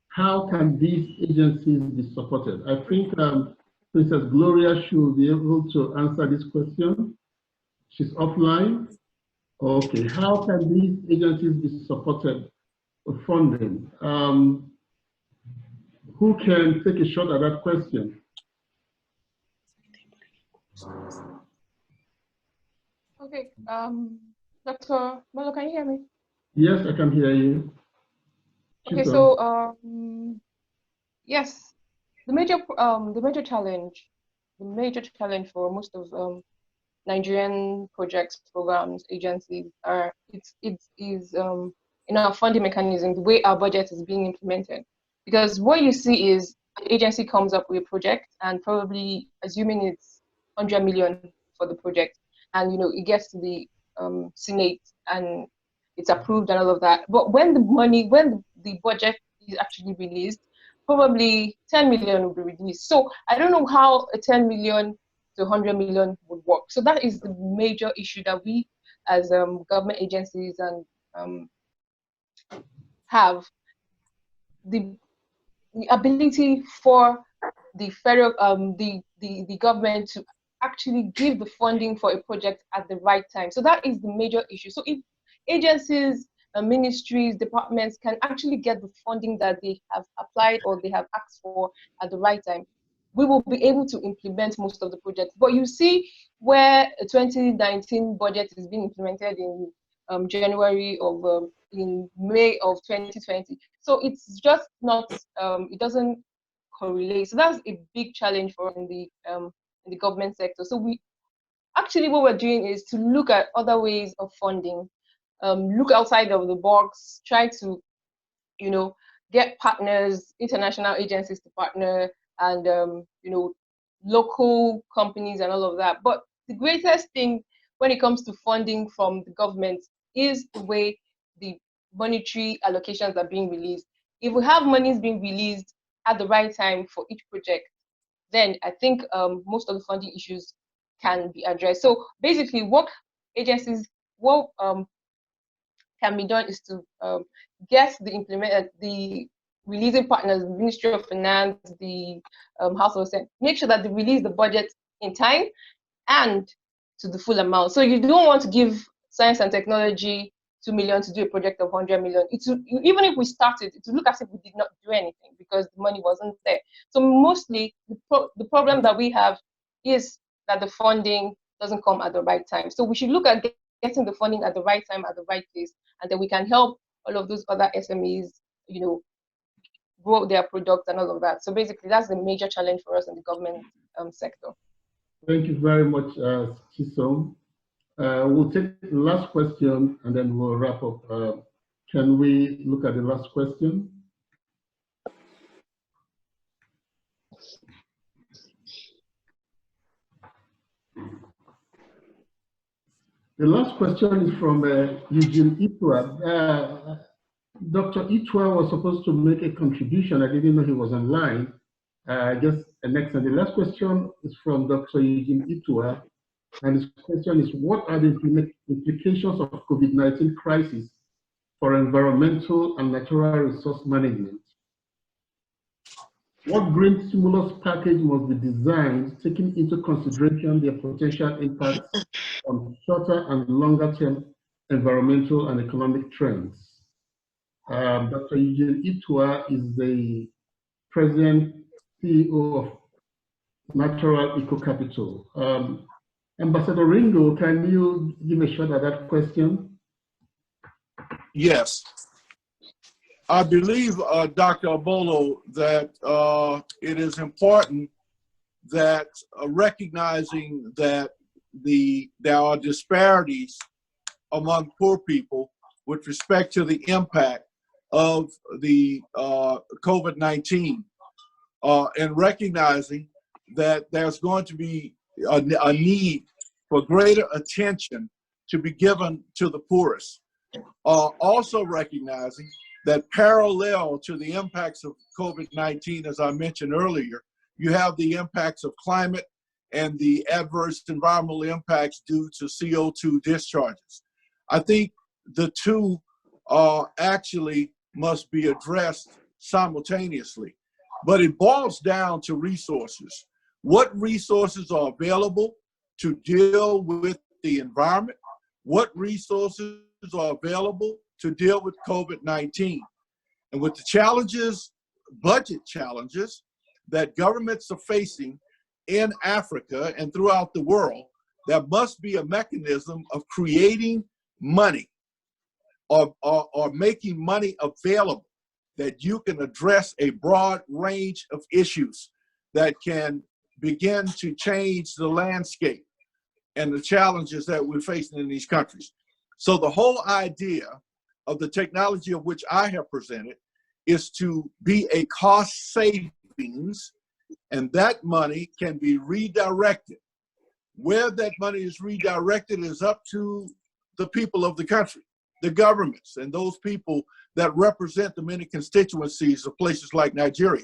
How can these agencies be supported? I think Princess Gloria should be able to answer this question. She's offline. Okay, how can these agencies be supported with funding? Who can take a shot at that question? Okay, Dr. Melo, can you hear me? Yes, I can hear you. Okay, so yes, the major challenge for most of Nigerian projects, programs, agencies are in our funding mechanism, the way our budget is being implemented. Because what you see is the agency comes up with a project and probably assuming it's 100 million for the project, and it gets to the Senate and it's approved and all of that. But when the budget is actually released, probably 10 million will be released. So I don't know how a 10 million to 100 million would work. So that is the major issue that we as government agencies and have the ability for the federal the government to actually give the funding for a project at the right time. So that is the major issue. So if agencies, ministries, departments can actually get the funding that they have applied or they have asked for at the right time, we will be able to implement most of the projects. But you see where a 2019 budget is being implemented in January of in May of 2020. So it's just not, it doesn't correlate. So that's a big challenge for in the government sector. So what we're doing is to look at other ways of funding, look outside of the box, try to, get partners, international agencies to partner, and local companies and all of that. But the greatest thing when it comes to funding from the government is the way the monetary allocations are being released. If we have monies being released at the right time for each project, then I think most of the funding issues can be addressed. So basically, what can be done is to get the releasing partners, the Ministry of Finance, the House of Senate, make sure that they release the budget in time and to the full amount. So you don't want to give science and technology 2 million to do a project of 100 million. Even if we started, it would look as if we did not do anything because the money wasn't there. So mostly the problem that we have is that the funding doesn't come at the right time. So we should look at getting the funding at the right time, at the right place, and then we can help all of those other SMEs, grow their products and all of that. So basically, that's the major challenge for us in the government sector. Thank you very much, Chisom. We'll take the last question and then we'll wrap up. Can we look at the last question? The last question is from Eugene Itwa. Dr. Itwa was supposed to make a contribution. I didn't know he was online. The last question is from Dr. Eugene Itwa. And his question is, what are the implications of COVID-19 crisis for environmental and natural resource management? What green stimulus package must be designed, taking into consideration their potential impacts on shorter and longer term environmental and economic trends? Dr. Eugene Itwa is the President CEO of Natural Eco Capital. Ambassador Ringo, can you give a shot at that question? Yes. I believe, Dr. Abolo, that it is important that recognizing that there are disparities among poor people with respect to the impact of the COVID-19, and recognizing that there's going to be a need for greater attention to be given to the poorest. Also recognizing that parallel to the impacts of COVID-19, as I mentioned earlier, you have the impacts of climate and the adverse environmental impacts due to CO2 discharges. I think the two actually must be addressed simultaneously, but it boils down to resources. What resources are available to deal with the environment? What resources are available to deal with COVID-19? And with the challenges, budget challenges that governments are facing in Africa and throughout the world, there must be a mechanism of creating money or making money available that you can address a broad range of issues that can begin to change the landscape and the challenges that we're facing in these countries. So the whole idea of the technology of which I have presented is to be a cost savings, and that money can be redirected. Where that money is redirected is up to the people of the country, the governments, and those people that represent the many constituencies of places like Nigeria.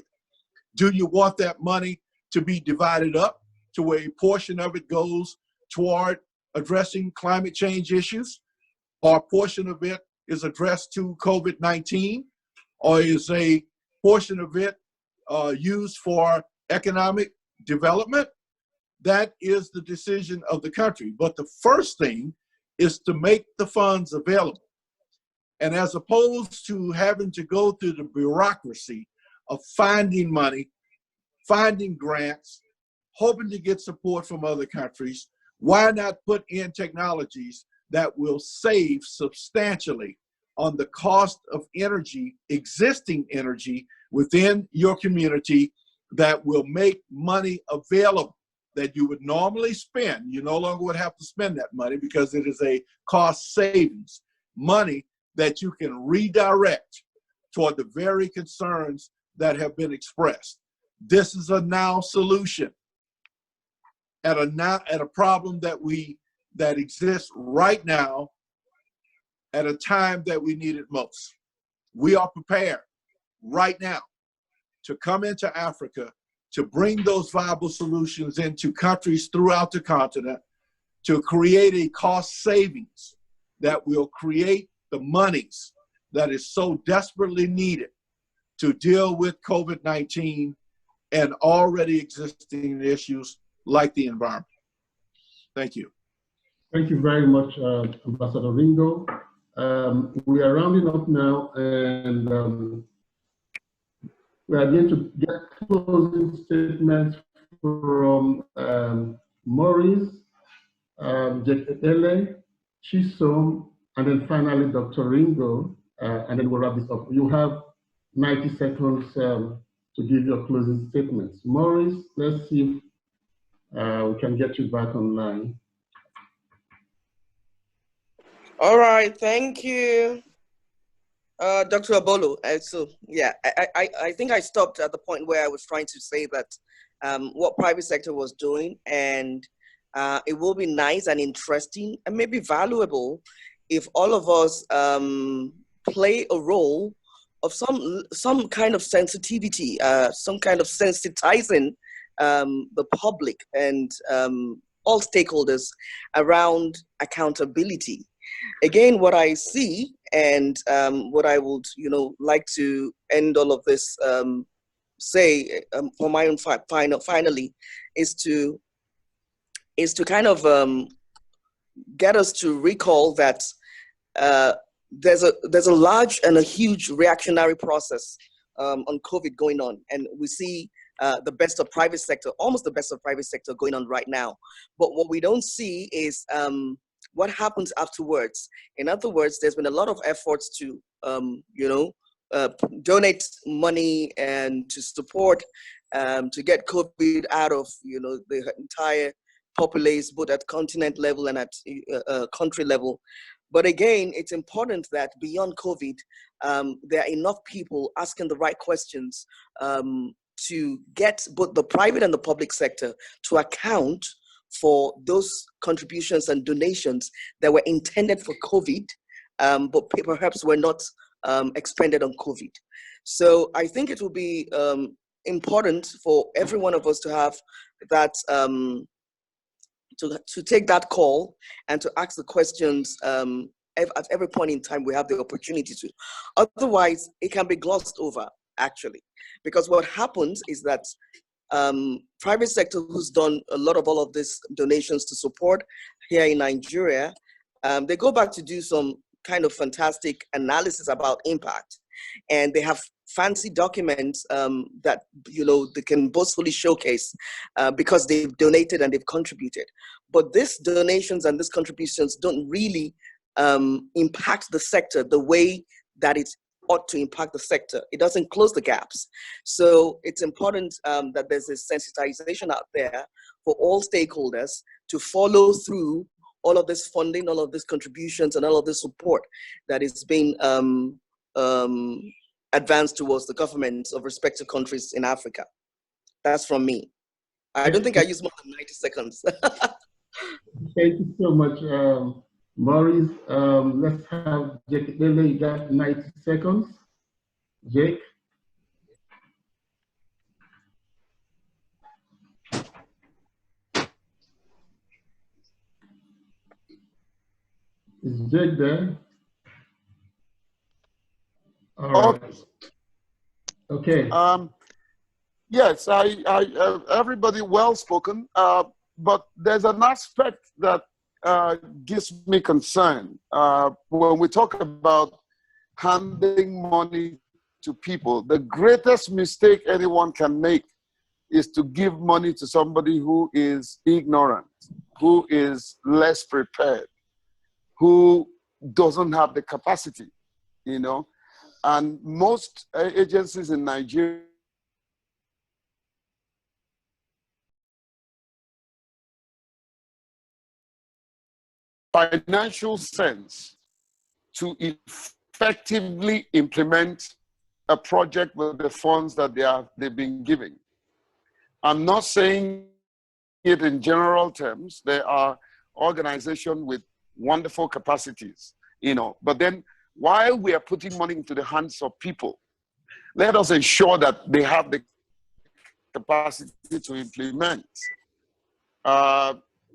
Do you want that money to be divided up to where a portion of it goes toward addressing climate change issues, or a portion of it is addressed to COVID-19, or is a portion of it used for economic development? That is the decision of the country. But the first thing is to make the funds available. And as opposed to having to go through the bureaucracy of finding money, finding grants, hoping to get support from other countries, why not put in technologies that will save substantially on the cost of energy, existing energy within your community, that will make money available that you would normally spend. You no longer would have to spend that money because it is a cost savings. Money that you can redirect toward the very concerns that have been expressed. This is a now solution at a problem that exists right now at a time that we need it most. We are prepared right now to come into Africa to bring those viable solutions into countries throughout the continent, to create a cost savings that will create the monies that is so desperately needed to deal with COVID-19 and already existing issues like the environment. Thank you. Thank you very much, Ambassador Ringo. We are rounding up now, and we are going to get closing statements from Maurice, Jekele, Chisom, and then finally Dr. Ringo, and then we'll wrap this up. You have 90 seconds to give your closing statements. Maurice, let's see if we can get you back online. All right, thank you, Dr. Abolo. So yeah, I think I stopped at the point where I was trying to say that what private sector was doing, and it will be nice and interesting and maybe valuable if all of us play a role of some kind of sensitivity, some kind of sensitizing the public and all stakeholders around accountability. Again, what I see and what I would, like to end all of this say for my own finally is to kind of get us to recall that there's a large and a huge reactionary process on COVID going on, and we see the best of private sector, almost the best of private sector going on right now. But what we don't see is what happens afterwards. In other words, there's been a lot of efforts to, donate money and to support, to get COVID out of, the entire populace, both at continent level and at country level. But again, it's important that beyond COVID, there are enough people asking the right questions to get both the private and the public sector to account for those contributions and donations that were intended for COVID, but perhaps were not expended on COVID. So I think it will be important for every one of us to have that, to take that call and to ask the questions at every point in time we have the opportunity to. Otherwise, it can be glossed over, actually, because what happens is that private sector, who's done a lot of all of these donations to support here in Nigeria, they go back to do some kind of fantastic analysis about impact, and they have fancy documents that they can boastfully showcase because they've donated and they've contributed. But these donations and these contributions don't really impact the sector the way that it ought to impact the sector. It doesn't close the gaps. So it's important that there's a sensitization out there for all stakeholders to follow through all of this funding, all of these contributions, and all of this support that is being advanced towards the governments of respective countries in Africa. That's from me. I don't think I used more than 90 seconds. Thank you so much, Maurice. Let's have Jake. You got 90 seconds. Jake. Is Jake there? All right. Okay. Yes, everybody well spoken, but there's an aspect that gives me concern when we talk about handing money to people. The greatest mistake anyone can make is to give money to somebody who is ignorant, who is less prepared, who doesn't have the capacity, And most agencies in Nigeria financial sense to effectively implement a project with the funds that they've been giving. I'm not saying it in general terms. There are organizations with wonderful capacities, but then while we are putting money into the hands of people, let us ensure that they have the capacity to implement.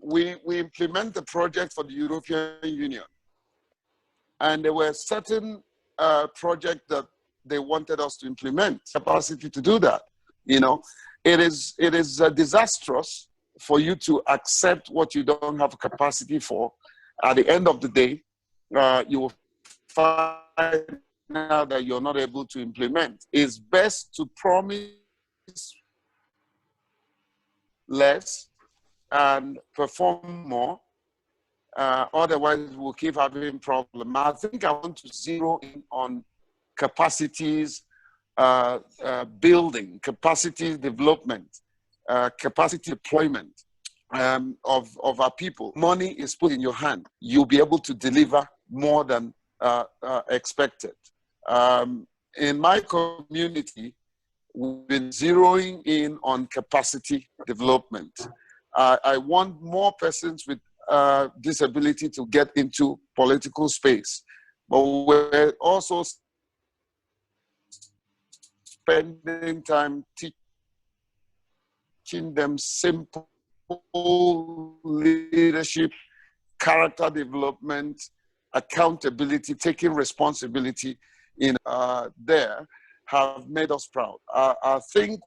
We implement the project for the European Union, and there were certain projects that they wanted us to implement, capacity to do that. It is disastrous for you to accept what you don't have capacity for. At the end of the day, you will find out that you're not able to implement. It's best to promise less and perform more. Otherwise, we'll keep having problems. I think I want to zero in on capacities building, capacity development, capacity deployment of our people. Money is put in your hand. You'll be able to deliver more than expected. In my community, we've been zeroing in on capacity development. I want more persons with disability to get into political space, but we're also spending time teaching them simple leadership, character development, accountability, taking responsibility there have made us proud. I think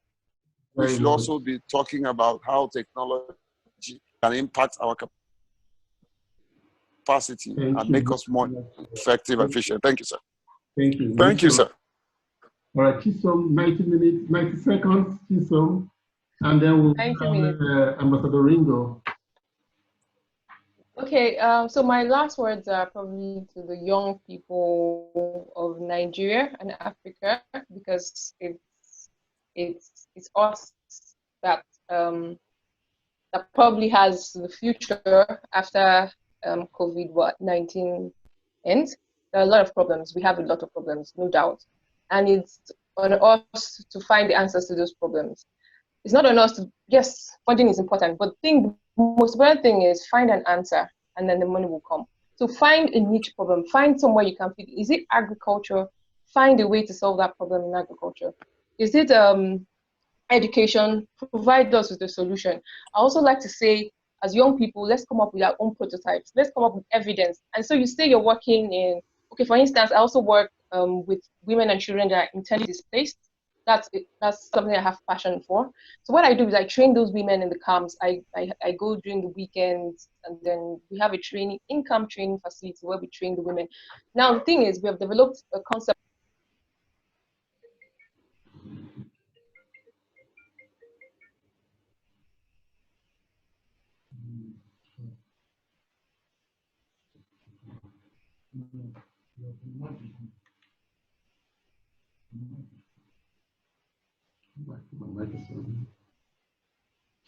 we should also be talking about how technology can impact our capacity and make us more effective and efficient. Thank you, sir. Thank you. Thank you, sir. All right, Chisom, 90 minutes, 90 seconds, Chisom, and then we'll have Ambassador Ringo. Okay, so my last words are probably to the young people of Nigeria and Africa, because it's us that that probably has the future after COVID-19 ends. There are a lot of problems. We have a lot of problems, no doubt, and it's on us to find the answers to those problems. It's not on us to, yes, funding is important, but the most important thing is find an answer, and then the money will come. So find a niche problem, find somewhere you can fit. Is it agriculture? Find a way to solve that problem in agriculture. Is it education? Provide us with a solution. I also like to say, as young people, let's come up with our own prototypes. Let's come up with evidence. And so you say you're working in, okay, for instance, I also work with women and children that are internally displaced. That's something I have passion for. So what I do is I train those women in the camps. I go during the weekends, and then we have a in-camp training facility where we train the women. Now the thing is, we have developed a concept.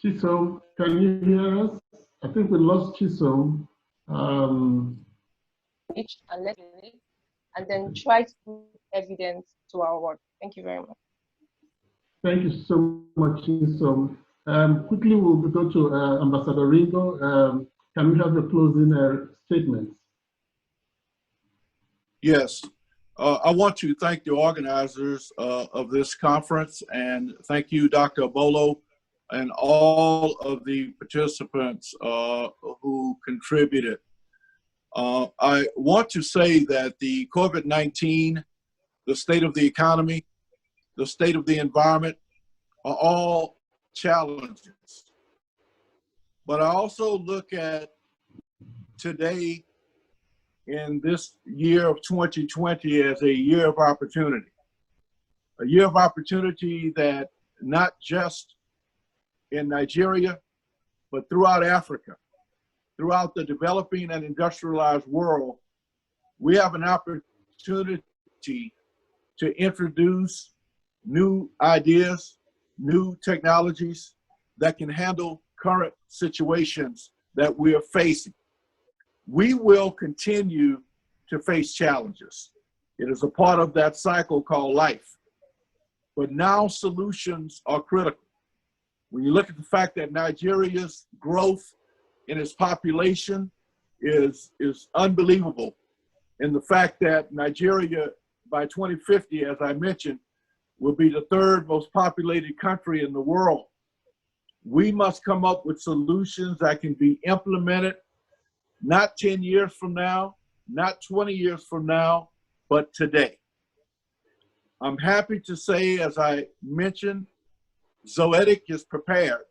Chisom, can you hear us? I think we lost Chisom. And then try to put evidence to our work. Thank you very much. Thank you so much, Chisom. Quickly, we'll go to Ambassador Ringo. Can we have the closing statements? Yes. I want to thank the organizers of this conference, and thank you, Dr. Abolo, and all of the participants who contributed. I want to say that the COVID-19, the state of the economy, the state of the environment are all challenges. But I also look at today in this year of 2020 as a year of opportunity. A year of opportunity that not just in Nigeria, but throughout Africa, throughout the developing and industrialized world, we have an opportunity to introduce new ideas, new technologies that can handle current situations that we are facing. We will continue to face challenges. It is a part of that cycle called life. But now solutions are critical. When you look at the fact that Nigeria's growth in its population is unbelievable, and the fact that Nigeria by 2050, as I mentioned, will be the third most populated country in the world, we must come up with solutions that can be implemented not 10 years from now, not 20 years from now, but today. I'm happy to say, as I mentioned, Zoetic is prepared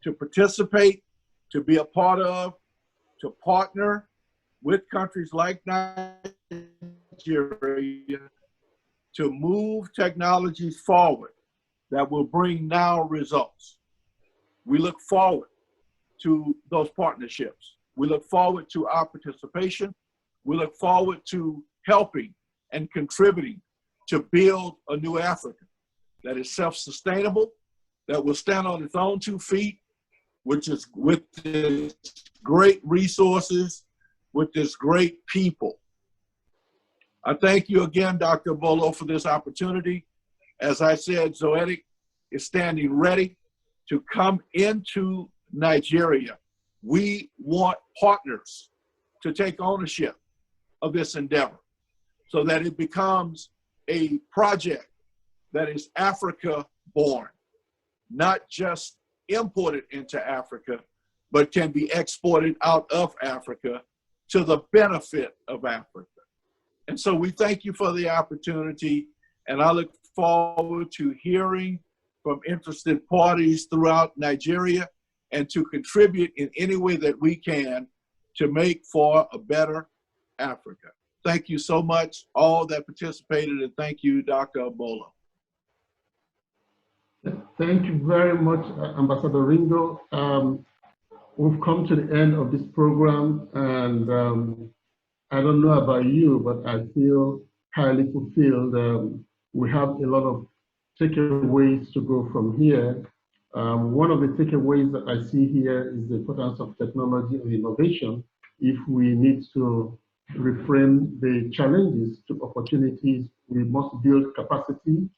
to participate, to be a part of, to partner with countries like Nigeria to move technologies forward that will bring now results. We look forward to those partnerships. We look forward to our participation. We look forward to helping and contributing to build a new Africa that is self-sustainable, that will stand on its own 2 feet, which is with its great resources, with this great people. I thank you again, Dr. Bolo, for this opportunity. As I said, Zoetic is standing ready to come into Nigeria. We want partners to take ownership of this endeavor so that it becomes a project that is Africa born, not just imported into Africa, but can be exported out of Africa to the benefit of Africa. And so we thank you for the opportunity, and I look forward to hearing from interested parties throughout Nigeria and to contribute in any way that we can to make for a better Africa. Thank you so much, all that participated, and thank you, Dr. Abolo. Thank you very much, Ambassador Ringo. We've come to the end of this program, and I don't know about you, but I feel highly fulfilled. We have a lot of takeaways to go from here. One of the takeaways that I see here is the importance of technology and innovation. If we need to reframe the challenges to opportunities, we must build capacity.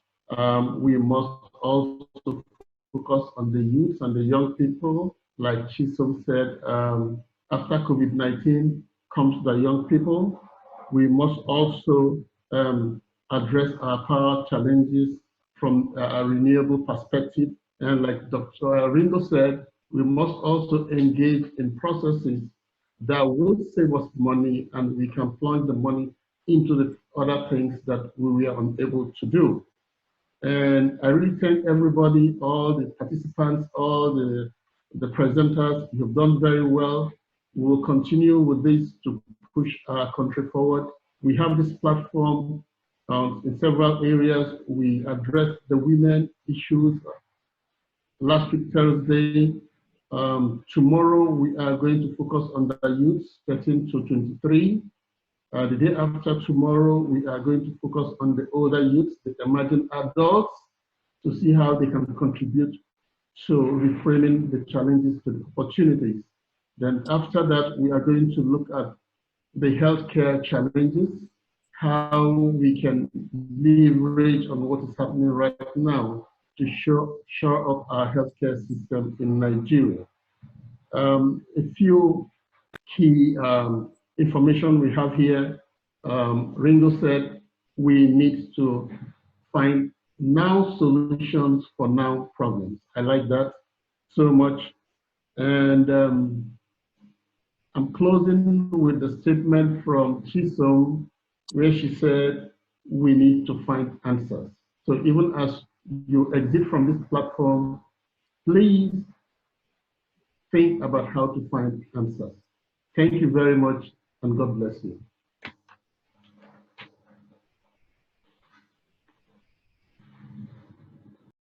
We must also focus on the youth and the young people. Like Chisom said, after COVID-19 comes to the young people. We must also address our power challenges from a renewable perspective. And like Dr. Ringo said, we must also engage in processes that will save us money, and we can plunge the money into the other things that we were unable to do. And I really thank everybody, all the participants, all the presenters. You've done very well. We will continue with this to push our country forward. We have this platform in several areas. We addressed the women issues last week, Thursday. Tomorrow, we are going to focus on the youth, 13 to 23. The day after tomorrow, we are going to focus on the older youth, the emerging adults, to see how they can contribute to reframing the challenges to the opportunities. Then after that, we are going to look at the healthcare challenges, how we can leverage on what is happening right now to shore up our healthcare system in Nigeria. A few key information we have here. Ringo said we need to find now solutions for now problems. I like that so much. And I'm closing with the statement from Chisom, where she said, we need to find answers. So even as you exit from this platform, please think about how to find answers. Thank you very much, and God bless you.